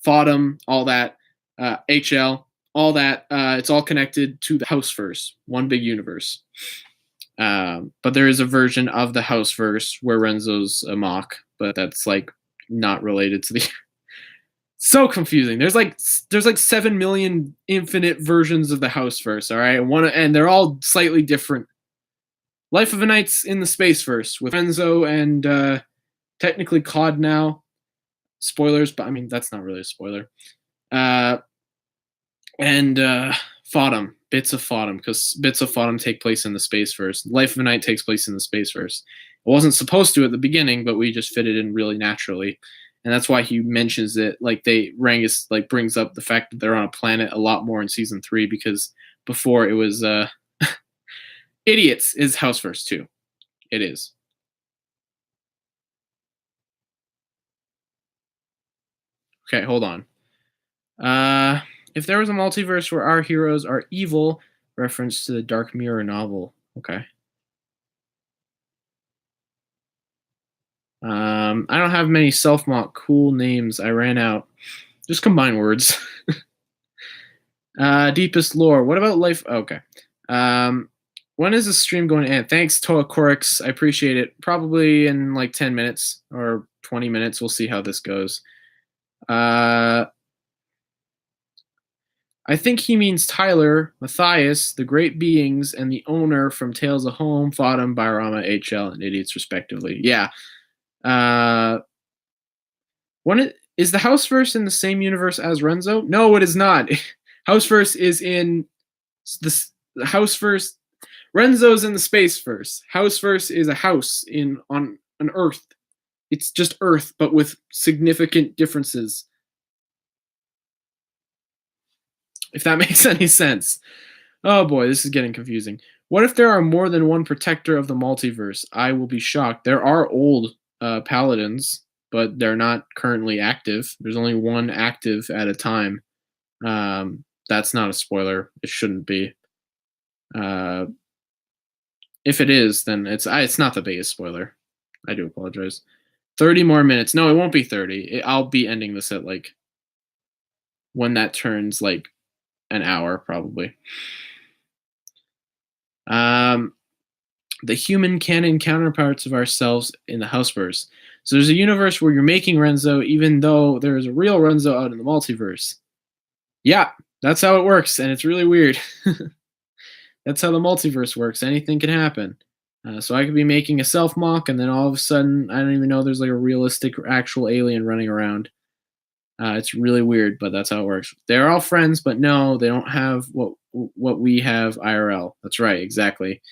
Fodom, all that, HL. All that, it's all connected to the Houseverse, one big universe. But there is a version of the Houseverse where Renzo's a mock, but that's like not related to the. So confusing. There's like 7 million infinite versions of the Houseverse. All right, and they're all slightly different. Life of a Knight's in the Spaceverse with Renzo and technically COD now. Spoilers, but I mean that's not really a spoiler. And Fodom, bits of Fodom, because bits of Fodom take place in the Spaceverse. Life of a Knight takes place in the Spaceverse. It wasn't supposed to at the beginning, but we just fit it in really naturally, and that's why he mentions it. Like Rangus like brings up the fact that they're on a planet a lot more in season 3, because before it was Idiots is Houseverse 2. It is. Okay, hold on. If there was a multiverse where our heroes are evil, reference to the Dark Mirror novel. Okay. I don't have many self-mock cool names. I ran out. Just combine words. Deepest lore. What about life? Okay. When is the stream going to end? Thanks, Toa Corix. I appreciate it. Probably in like 10 minutes or 20 minutes. We'll see how this goes. I think he means Tyler, Matthias, the Great Beings, and the owner from Tales of Home, Fodham, Biorama, HL, and Idiots, respectively. Yeah. Is the Houseverse in the same universe as Renzo? No, it is not. Houseverse is in the Houseverse. Renzo's in the Spaceverse. Houseverse is a house on an Earth. It's just Earth, but with significant differences. If that makes any sense. Oh boy, this is getting confusing. What if there are more than one protector of the multiverse? I will be shocked. There are old paladins, but they're not currently active. There's only one active at a time. That's not a spoiler. It shouldn't be. If it is, then it's not the biggest spoiler. I do apologize. 30 more minutes. No, it won't be 30. I'll be ending this at like when that turns like an hour probably. The human canon counterparts of ourselves in the Houseverse. So there's a universe where you're making Renzo, even though there's a real Renzo out in the multiverse. Yeah, that's how it works, and it's really weird. That's how the multiverse works. Anything can happen. So I could be making a self-mock, and then all of a sudden, I don't even know there's like a realistic actual alien running around. It's really weird, but that's how it works. They're all friends, but no, they don't have what we have IRL. That's right, exactly.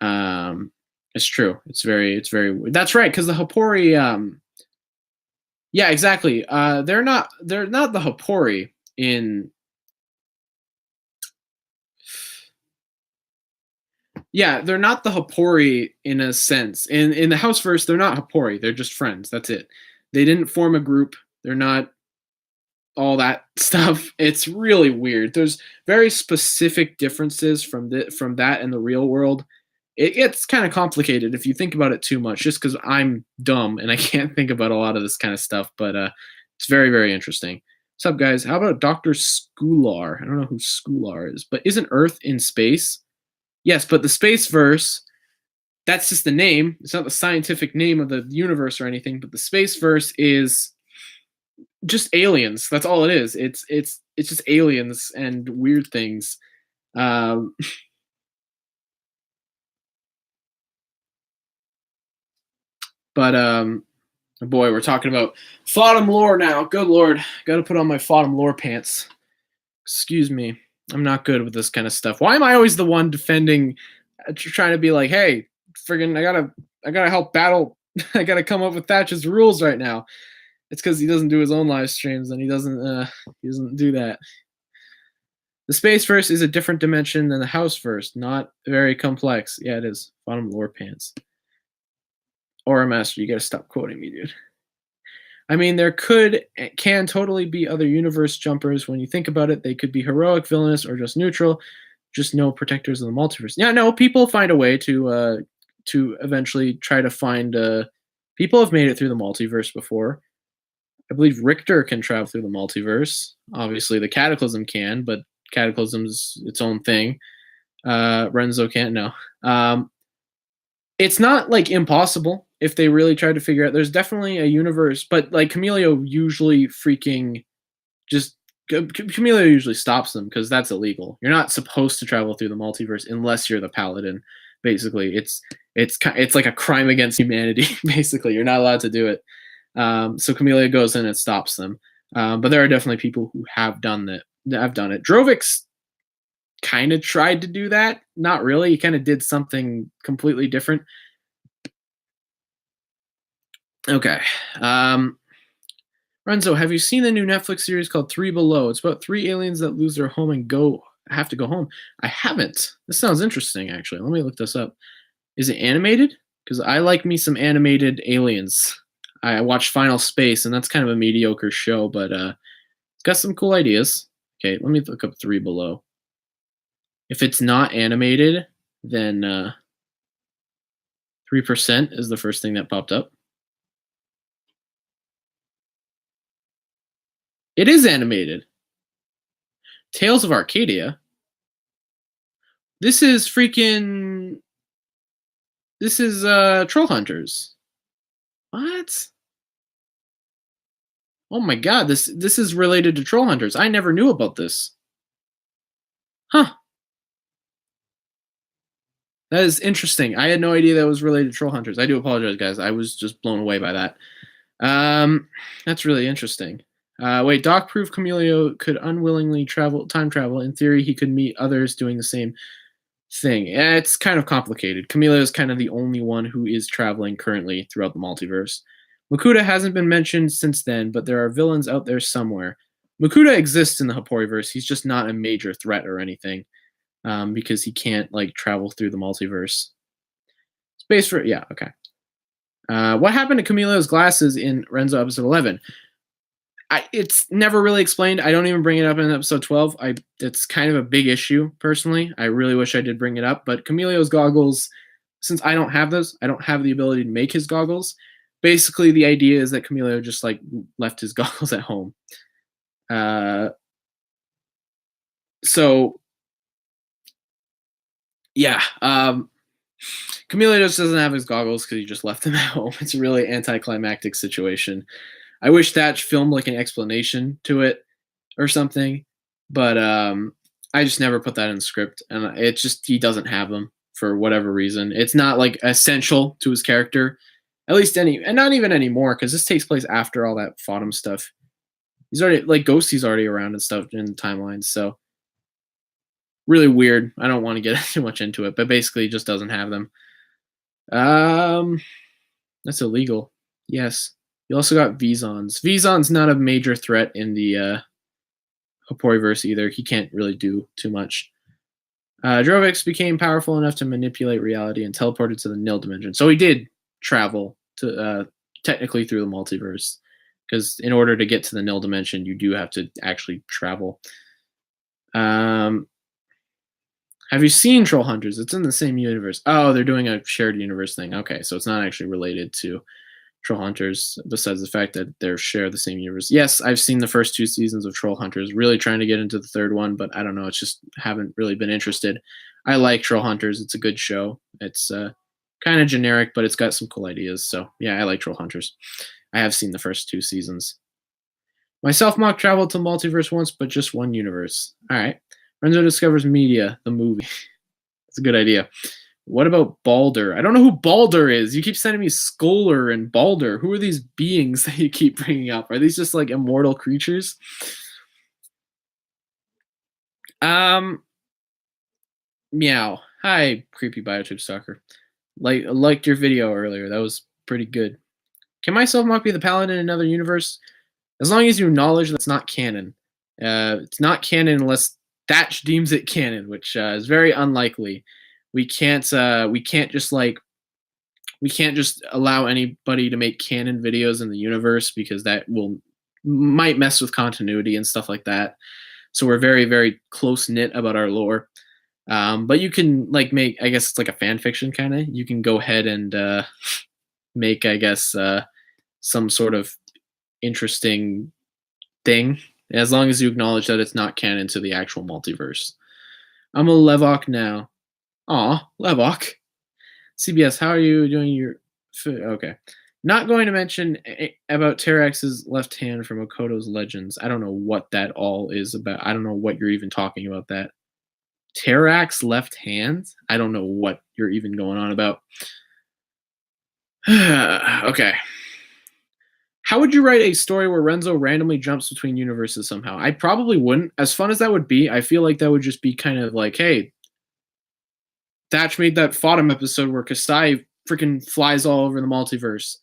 It's true. It's very weird. That's right, because the Hapori, yeah, exactly. They're not the Hapori in. Yeah, they're not the Hapori in a sense. In the Houseverse, they're not Hapori. They're just friends. That's it. They didn't form a group. They're not all that stuff. It's really weird. There's very specific differences from that and the real world. It gets kind of complicated if you think about it too much, just because I'm dumb and I can't think about a lot of this kind of stuff. But it's very, very interesting. What's up, guys? How about Dr. Skular? I don't know who Skular is, but isn't Earth in space? Yes, but the Spaceverse, that's just the name. It's not the scientific name of the universe or anything, but the Spaceverse is just aliens. That's all it is. It's just aliens and weird things. But boy, we're talking about Fodham lore now. Good lord, got to put on my Fodham lore pants. Excuse me, I'm not good with this kind of stuff. Why am I always the one defending, trying to be like, hey, friggin', I gotta help battle. I gotta come up with Thatcher's rules right now. It's because he doesn't do his own live streams, and he doesn't do that. The Spaceverse is a different dimension than the Houseverse. Not very complex. Yeah, it is. Bottom lore pants. Aura Master, you gotta stop quoting me, dude. I mean, there can totally be other universe jumpers. When you think about it, they could be heroic, villainous, or just neutral. Just no protectors of the multiverse. Yeah, no, people find a way to eventually try to find. People have made it through the multiverse before. I believe Richter can travel through the multiverse. Obviously, the Cataclysm can, but Cataclysm's its own thing. Renzo can't. No. It's not like impossible if they really try to figure out. There's definitely a universe, but like Camilio usually Camilio usually stops them because that's illegal. You're not supposed to travel through the multiverse unless you're the paladin. Basically, it's like a crime against humanity. Basically, you're not allowed to do it. So Camilio goes in and stops them. But there are definitely people who have done that. Have done it. Drovix kind of tried to do that. Not really. He kind of did something completely different. Okay. Renzo, have you seen the new Netflix series called Three Below? It's about 3 aliens that lose their home and have to go home. I haven't. This sounds interesting, actually. Let me look this up. Is it animated? Because I like me some animated aliens. I watched Final Space, and that's kind of a mediocre show, but it's got some cool ideas. Okay, let me look up Three Below. If it's not animated, then 3% is the first thing that popped up. It is animated. Tales of Arcadia. This is freaking. This is Troll Hunters. What? Oh my god, this is related to Troll Hunters. I never knew about this. Huh. That is interesting. I had no idea that was related to Troll Hunters. I do apologize, guys. I was just blown away by that. That's really interesting. Wait, Doc proved Camilio could unwillingly time travel. In theory, he could meet others doing the same thing. It's kind of complicated. Camilio is kind of the only one who is traveling currently throughout the multiverse. Makuta hasn't been mentioned since then, but there are villains out there somewhere. Makuta exists in the Haporiverse. He's just not a major threat or anything, because he can't like travel through the multiverse. Space for okay. What happened to Camilio's glasses in Renzo episode 11? It's never really explained. I don't even bring it up in episode 12. It's kind of a big issue, personally. I really wish I did bring it up. But Camilio's goggles, since I don't have those, I don't have the ability to make his goggles. Basically, the idea is that Camilio just like left his goggles at home. So, yeah. Camilio just doesn't have his goggles because he just left them at home. It's a really anticlimactic situation. I wish that filmed like an explanation to it or something, but I just never put that in the script, and it's just he doesn't have them for whatever reason. It's not like essential to his character, at least and not even anymore, because this takes place after all that Fodham stuff. He's already like Ghosty's already around and stuff in the timelines, so really weird. I don't want to get too much into it, but basically he just doesn't have them. That's illegal. Yes. You also got Vizons. Vizon's not a major threat in the Haporiverse either. He can't really do too much. Drovix became powerful enough to manipulate reality and teleported to the nil dimension. So he did travel to technically through the multiverse, because in order to get to the nil dimension, you do have to actually travel. Have you seen Troll Hunters? It's in the same universe. Oh, they're doing a shared universe thing. Okay, so it's not actually related to Troll Hunters, besides the fact that they share the same universe. Yes, I've seen the first 2 seasons of Troll Hunters. Really trying to get into the third one, but I don't know. It's just haven't really been interested. I like Troll Hunters. It's a good show. It's kind of generic, but it's got some cool ideas. So yeah, I like Troll Hunters. I have seen the first 2 seasons. Myself mock traveled to multiverse once, but just one universe. All right. Renzo discovers media, the movie. That's a good idea. What about Balder? I don't know who Balder is. You keep sending me Skolar and Balder. Who are these beings that you keep bringing up? Are these just like immortal creatures? Meow. Hi, creepy biotube stalker. Liked your video earlier. That was pretty good. Can my self-mock be the paladin in another universe? As long as you acknowledge that's not canon. It's not canon unless Thatch deems it canon, which is very unlikely. We can't just allow anybody to make canon videos in the universe, because that might mess with continuity and stuff like that. So we're very, very close knit about our lore. But you can like make, I guess it's like a fan fiction kind of. You can go ahead and make, I guess, some sort of interesting thing, as long as you acknowledge that it's not canon to the actual multiverse. I'm a Levok now. Aw, Levok. CBS, how are you doing your... Okay. Not going to mention about Terax's left hand from Okoto's Legends. I don't know what that all is about. I don't know what you're even talking about that. Terax left hand? I don't know what you're even going on about. Okay. How would you write a story where Renzo randomly jumps between universes somehow? I probably wouldn't. As fun as that would be, I feel like that would just be kind of like, hey, Thatch made that Fodham episode where Kasai freaking flies all over the multiverse.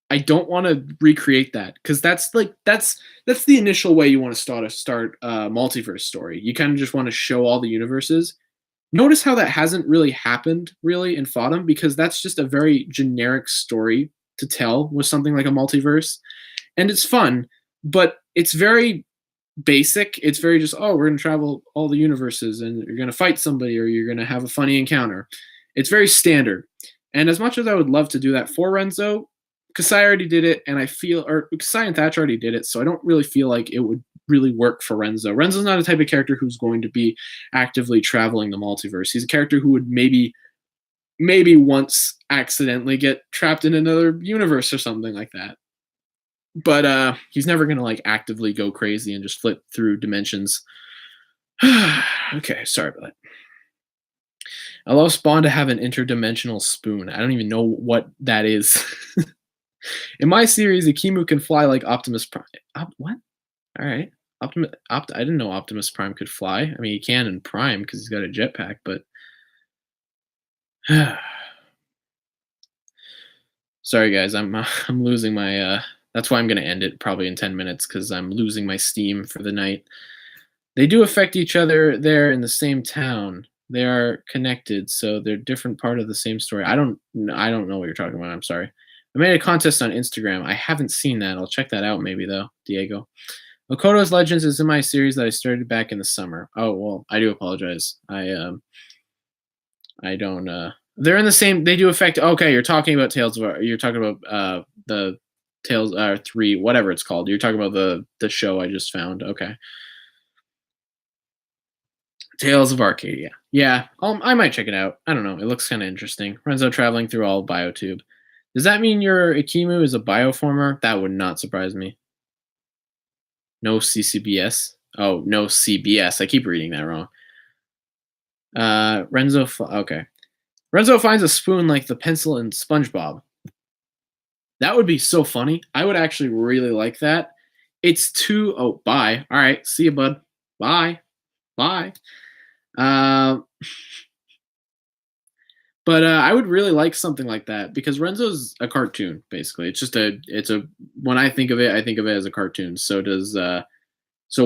I don't want to recreate that, because that's the initial way you want to start a multiverse story. You kind of just want to show all the universes. Notice how that hasn't really happened really in Fodham, because that's just a very generic story to tell with something like a multiverse, and it's fun, but it's very basic. It's very just, oh, we're gonna travel all the universes and you're gonna fight somebody or you're gonna have a funny encounter. It's very standard. And as much as I would love to do that for Renzo, Kasai already did it, and I feel, or Kasai and Thatch already did it, so I don't really feel like it would really work for Renzo. Renzo's not a type of character who's going to be actively traveling the multiverse. He's a character who would maybe once accidentally get trapped in another universe or something like that. But he's never gonna like actively go crazy and just flip through dimensions. Okay, sorry about that. Allow Spawn to have an interdimensional spoon. I don't even know what that is. In my series, Akimu can fly like Optimus Prime. What? All right. I didn't know Optimus Prime could fly. I mean, he can in Prime because he's got a jetpack, but sorry guys, I'm losing my that's why I'm going to end it probably in 10 minutes cuz I'm losing my steam for the night. They do affect each other there in the same town. They are connected, so they're different part of the same story. I don't know what you're talking about. I'm sorry. I made a contest on Instagram. I haven't seen that. I'll check that out maybe though, Diego. Makoto's Legends is in my series that I started back in the summer. Oh, well, I do apologize. I don't they're in the same, they do affect, okay, you're talking about you're talking about the Tales 3, whatever it's called. You're talking about the show I just found. Okay. Tales of Arcadia. Yeah, I might check it out. I don't know. It looks kind of interesting. Renzo traveling through all Biotube. Does that mean your Ikimu is a bioformer? That would not surprise me. No CCBS. Oh, no CBS. I keep reading that wrong. Renzo. Okay. Renzo finds a spoon like the pencil in SpongeBob. That would be so funny. I would actually really like that. It's too. Oh, bye. All right. See you, bud. Bye. Bye. But I would really like something like that because Renzo's a cartoon, basically. It's a when I think of it as a cartoon. So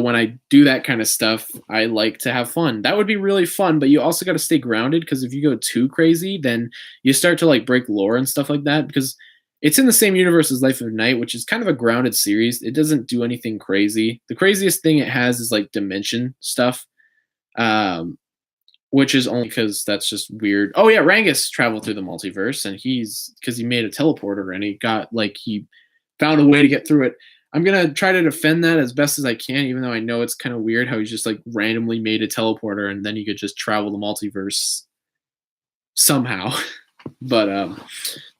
when I do that kind of stuff, I like to have fun. That would be really fun, but you also got to stay grounded because if you go too crazy, then you start to like break lore and stuff like that because it's in the same universe as Life of Night, which is kind of a grounded series. It doesn't do anything crazy. The craziest thing it has is like dimension stuff. Which is only because that's just weird. Oh yeah, Rangus traveled through the multiverse, and because he made a teleporter, and he found a way to get through it. I'm gonna try to defend that as best as I can, even though I know it's kind of weird how he's just like randomly made a teleporter, and then he could just travel the multiverse somehow. But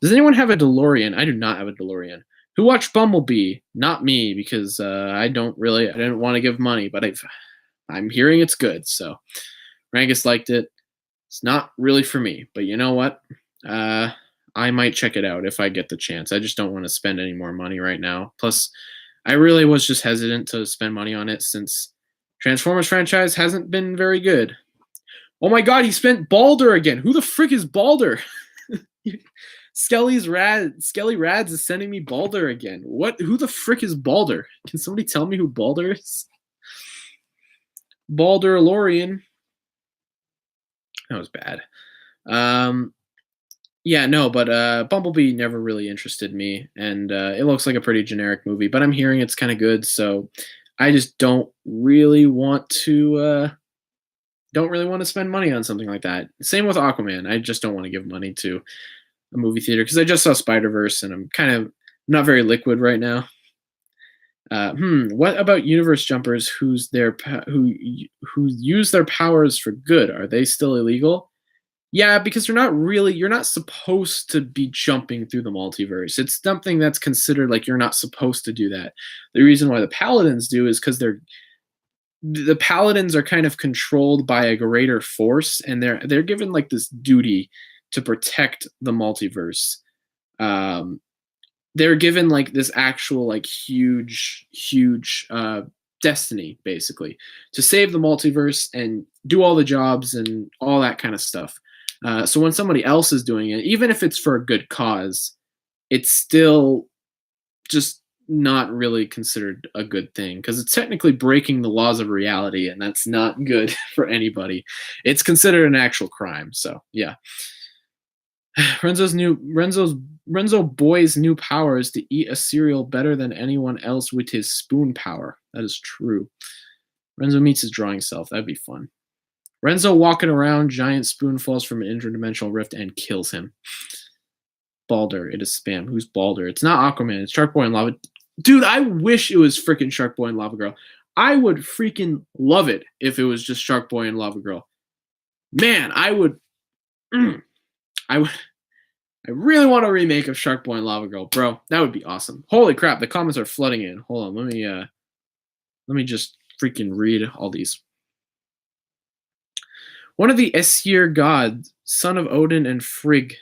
does anyone have a DeLorean? I do not have a DeLorean. Who watched Bumblebee? Not me, because I didn't want to give money, but I'm hearing it's good, so. Rangus liked it. It's not really for me, but you know what? I might check it out if I get the chance. I just don't want to spend any more money right now. Plus, I really was just hesitant to spend money on it since Transformers franchise hasn't been very good. Oh my god, he spent Balder again. Who the frick is Balder? Skelly Rads is sending me Balder again. What? Who the frick is Balder? Can somebody tell me who Balder is? Balder Lorian. That was bad. Yeah, no, but Bumblebee never really interested me, and it looks like a pretty generic movie. But I'm hearing it's kind of good, so I just don't really want to spend money on something like that. Same with Aquaman. I just don't want to give money to a movie theater because I just saw Spider-Verse, and I'm kind of not very liquid right now. What about universe jumpers who use their powers for good? Are they still illegal? Yeah, because you're not supposed to be jumping through the multiverse. It's something that's considered like you're not supposed to do that. The reason why the Paladins do is because the Paladins are kind of controlled by a greater force, and they're given like this duty to protect the multiverse. They're given like this actual like huge destiny basically to save the multiverse and do all the jobs and all that kind of stuff. So when somebody else is doing it, even if it's for a good cause, it's still just not really considered a good thing because it's technically breaking the laws of reality, and that's not good for anybody. It's considered an actual crime. So yeah. Renzo's Renzo Boy's new power is to eat a cereal better than anyone else with his spoon power. That is true. Renzo meets his drawing self. That'd be fun. Renzo walking around, giant spoon falls from an interdimensional rift and kills him. Balder, it is spam. Who's Balder? It's not Aquaman. It's Shark Boy and Lava. Dude, I wish it was freaking Shark Boy and Lava Girl. I would freaking love it if it was just Shark Boy and Lava Girl. Man, I would. I really want a remake of Shark Boy and Lava Girl, bro. That would be awesome. Holy crap, the comments are flooding in. Hold on, let me just freaking read all these. One of the Aesir gods, son of Odin and Frigg.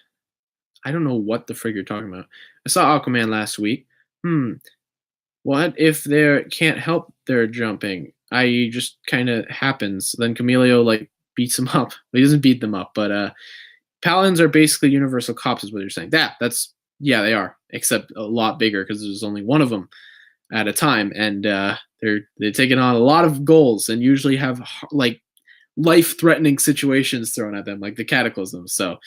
I don't know what the frig you're talking about. I saw Aquaman last week. What if they can't help their jumping? I.e., just kind of happens. Then Camilio like beats him up. He doesn't beat them up, but paladins are basically universal cops, is what you're saying. Yeah, they are, except a lot bigger because there's only one of them at a time, and they're taking on a lot of goals and usually have like life-threatening situations thrown at them, like the Cataclysm. So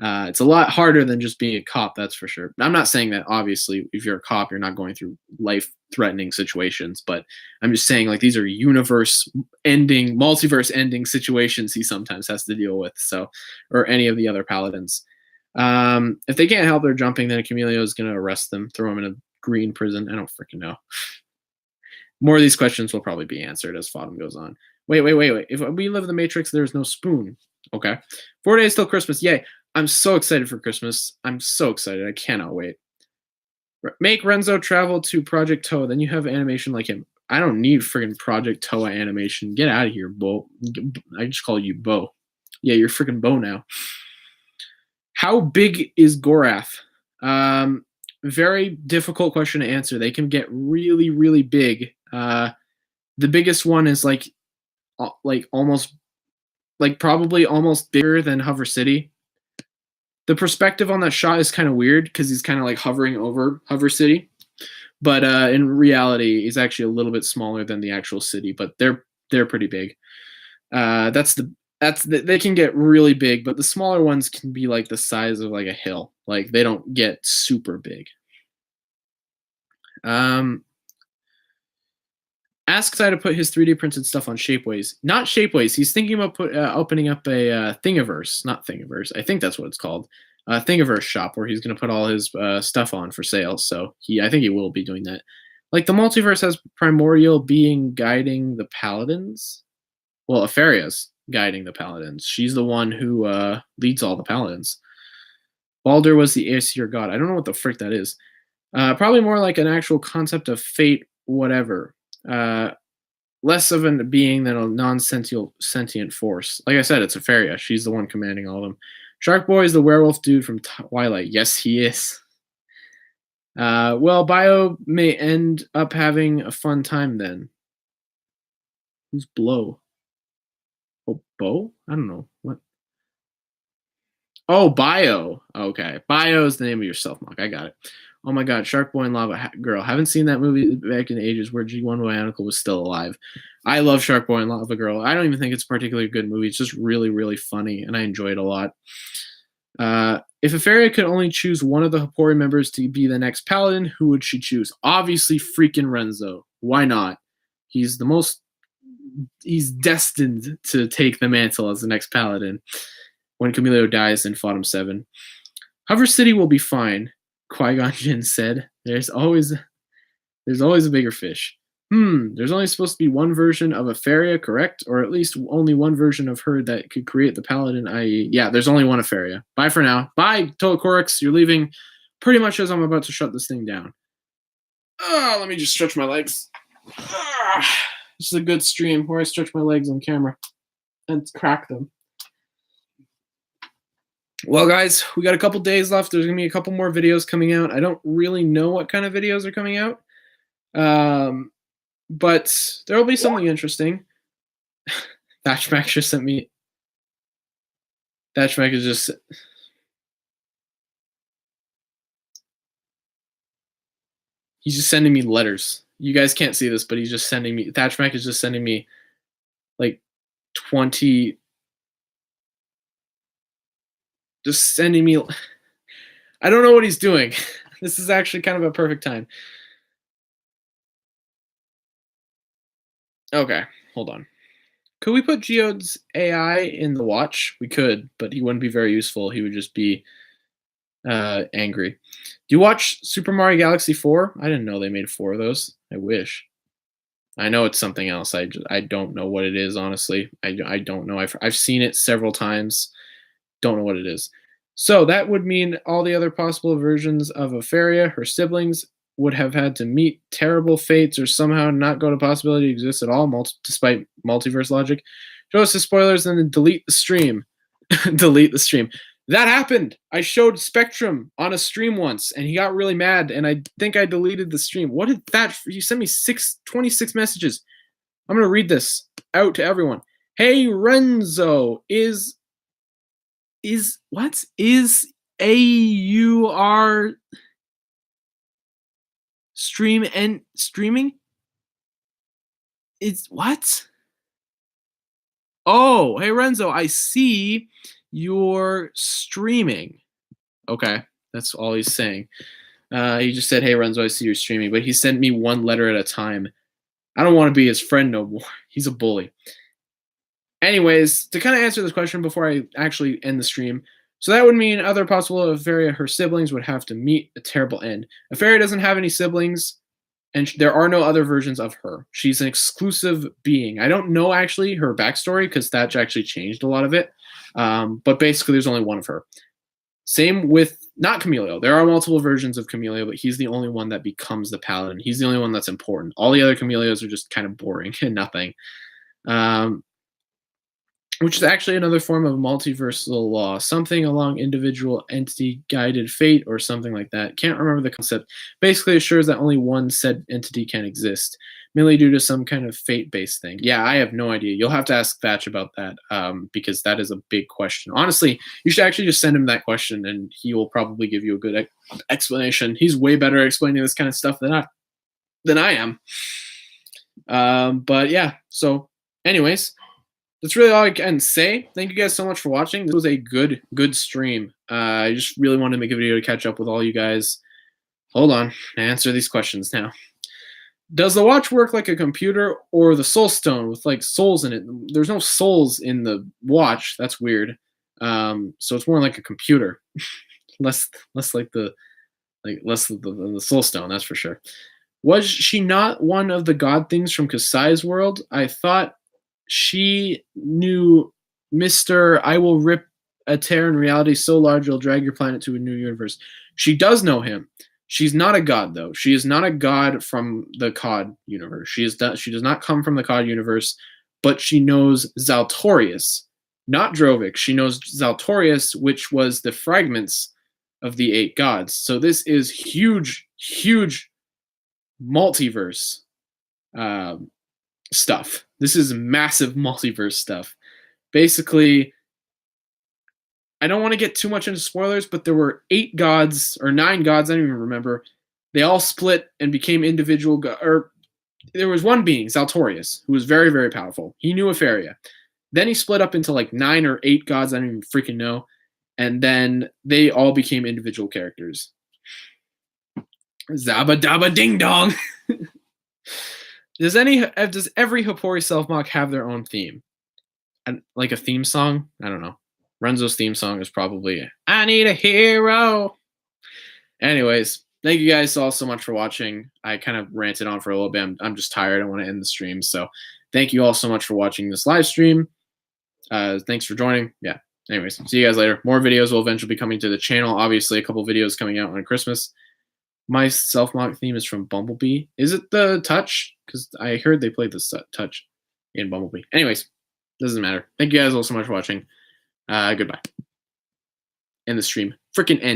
it's a lot harder than just being a cop, that's for sure. I'm not saying that obviously if you're a cop you're not going through life-threatening situations, but I'm just saying like these are universe-ending, multiverse-ending situations he sometimes has to deal with. So, or any of the other paladins. If they can't help their jumping, then Camilio is going to arrest them, throw them in a green prison. I don't freaking know. More of these questions will probably be answered as Fodom goes on. Wait. If we live in the Matrix, there's no spoon. Okay. 4 days till Christmas. Yay. I'm so excited for Christmas. I'm so excited. I cannot wait. Make Renzo travel to Project Toa. Then you have animation like him. I don't need friggin' Project Toa animation. Get out of here, Bo. I just call you Bo. Yeah, you're freaking Bo now. How big is Gorath? Very difficult question to answer. They can get really, really big. The biggest one is like almost, like probably almost bigger than Hover City. The perspective on that shot is kind of weird because he's kind of like hovering over Hover City, but in reality, he's actually a little bit smaller than the actual city. But they're pretty big. They can get really big, but the smaller ones can be like the size of like a hill. Like they don't get super big. Ask Sai to put his 3D printed stuff on Shapeways. Not Shapeways. He's thinking about opening up a Thingiverse. Not Thingiverse. I think that's what it's called. A Thingiverse shop where he's going to put all his stuff on for sale. So I think he will be doing that. Like the multiverse has primordial being guiding the paladins. Well, Aferia's guiding the paladins. She's the one who leads all the paladins. Balder was the Aesir god. I don't know what the frick that is. Probably more like an actual concept of fate, whatever. Less of a being than a non-sentient force. Like I said, it's Aferia. She's the one commanding all of them. Shark Boy is the werewolf dude from Twilight. Yes, he is. Well, Bio may end up having a fun time then. Who's Blow? Oh, Bo? I don't know. What? Oh, Bio. Okay. Bio is the name of your self-mock. I got it. Oh my god, Shark Boy and Lava Girl. Haven't seen that movie back in the ages where G1 Bionicle was still alive. I love Shark Boy and Lava Girl. I don't even think it's a particularly good movie. It's just really, really funny, and I enjoy it a lot. If Aferia could only choose one of the Hapori members to be the next paladin, who would she choose? Obviously, freaking Renzo. Why not? He's destined to take the mantle as the next paladin when Camilio dies in Fodom 7. Hover City will be fine. Qui-Gon Jinn said, there's always a bigger fish. There's only supposed to be one version of Aferia, correct? Or at least only one version of her that could create the paladin, i.e. Yeah, there's only one Aferia. Bye for now. Bye, Tolacorix. You're leaving pretty much as I'm about to shut this thing down. Let me just stretch my legs. This is a good stream where I stretch my legs on camera and crack them. Well, guys, we got a couple days left. There's going to be a couple more videos coming out. I don't really know what kind of videos are coming out. But there will be something interesting. Thatchmack just sent me... Thatchmack is just... He's just sending me letters. You guys can't see this, but he's just sending me... Thatchmack is just sending me, like, 20... Just sending me... I don't know what he's doing. This is actually kind of a perfect time. Okay, hold on. Could we put Geode's AI in the watch? We could, but he wouldn't be very useful. He would just be angry. Do you watch Super Mario Galaxy 4? I didn't know they made 4 of those. I wish. I know it's something else. I don't know what it is, honestly. I don't know. I've seen it several times. Don't know what it is. So that would mean all the other possible versions of Opharia, her siblings, would have had to meet terrible fates or somehow not go to possibility to exist at all, despite multiverse logic. Show us the spoilers and then delete the stream. Delete the stream. That happened. I showed Spectrum on a stream once, and he got really mad, and I think I deleted the stream. What did that? You sent me 26 messages. I'm going to read this out to everyone. Hey, Renzo, is what? Is AUR stream and streaming? It's what? Oh, hey Renzo, I see you're streaming. Okay, that's all he's saying. He just said, hey Renzo, I see you're streaming, but he sent me one letter at a time. I don't want to be his friend no more. He's a bully. Anyways, to kind of answer this question before I actually end the stream, so that would mean other possible Opharia, her siblings, would have to meet a terrible end. Opharia doesn't have any siblings, and there are no other versions of her. She's an exclusive being. I don't know actually her backstory because that actually changed a lot of it. But basically, there's only one of her. Same with not Camilio. There are multiple versions of Camilio, but he's the only one that becomes the paladin. He's the only one that's important. All the other Camilios are just kind of boring and nothing. Which is actually another form of multiversal law, something along individual entity guided fate or something like that. Can't remember the concept. Basically assures that only one said entity can exist, mainly due to some kind of fate-based thing. Yeah, I have no idea. You'll have to ask Thatch about that because that is a big question. Honestly, you should actually just send him that question and he will probably give you a good explanation. He's way better at explaining this kind of stuff than I am. But yeah, so anyways, that's really all I can say. Thank you guys so much for watching. This was a good stream. I just really wanted to make a video to catch up with all you guys. Hold on, answer these questions now. Does the watch work like a computer or the soul stone with like souls in it? There's no souls in the watch. That's weird. So it's more like a computer, less like the soul stone. That's for sure. Was she not one of the god things from Kasai's world? I thought she knew Mr. I will rip a tear in reality so large you'll drag your planet to a new universe. She does know him. She's not a god, though. She is not a god from the COD universe. She does not come from the COD universe, but she knows Zaltorius, not Drovik. She knows Zaltorius, which was the fragments of the 8 gods. So this is huge multiverse stuff. This is massive multiverse stuff. Basically, I don't want to get too much into spoilers, but there were 8 gods or 9 gods, I don't even remember. They all split and became individual or there was one being, Zaltorius, who was very, very powerful. He knew Opharia. Then he split up into like 9 or 8 gods, I don't even freaking know. And then they all became individual characters. Zabba dabba ding dong. Does every Hapori self-mock have their own theme? And like a theme song? I don't know. Renzo's theme song is probably I Need a Hero. Anyways, thank you guys all so much for watching. I kind of ranted on for a little bit. I'm just tired. I want to end the stream. So thank you all so much for watching this live stream. Thanks for joining. Yeah. Anyways, see you guys later. More videos will eventually be coming to the channel. Obviously, a couple videos coming out on Christmas. My self-mock theme is from Bumblebee. Is it the Touch? Because I heard they played the Touch in Bumblebee. Anyways, doesn't matter. Thank you guys all so much for watching. Goodbye. End the stream. Freaking end.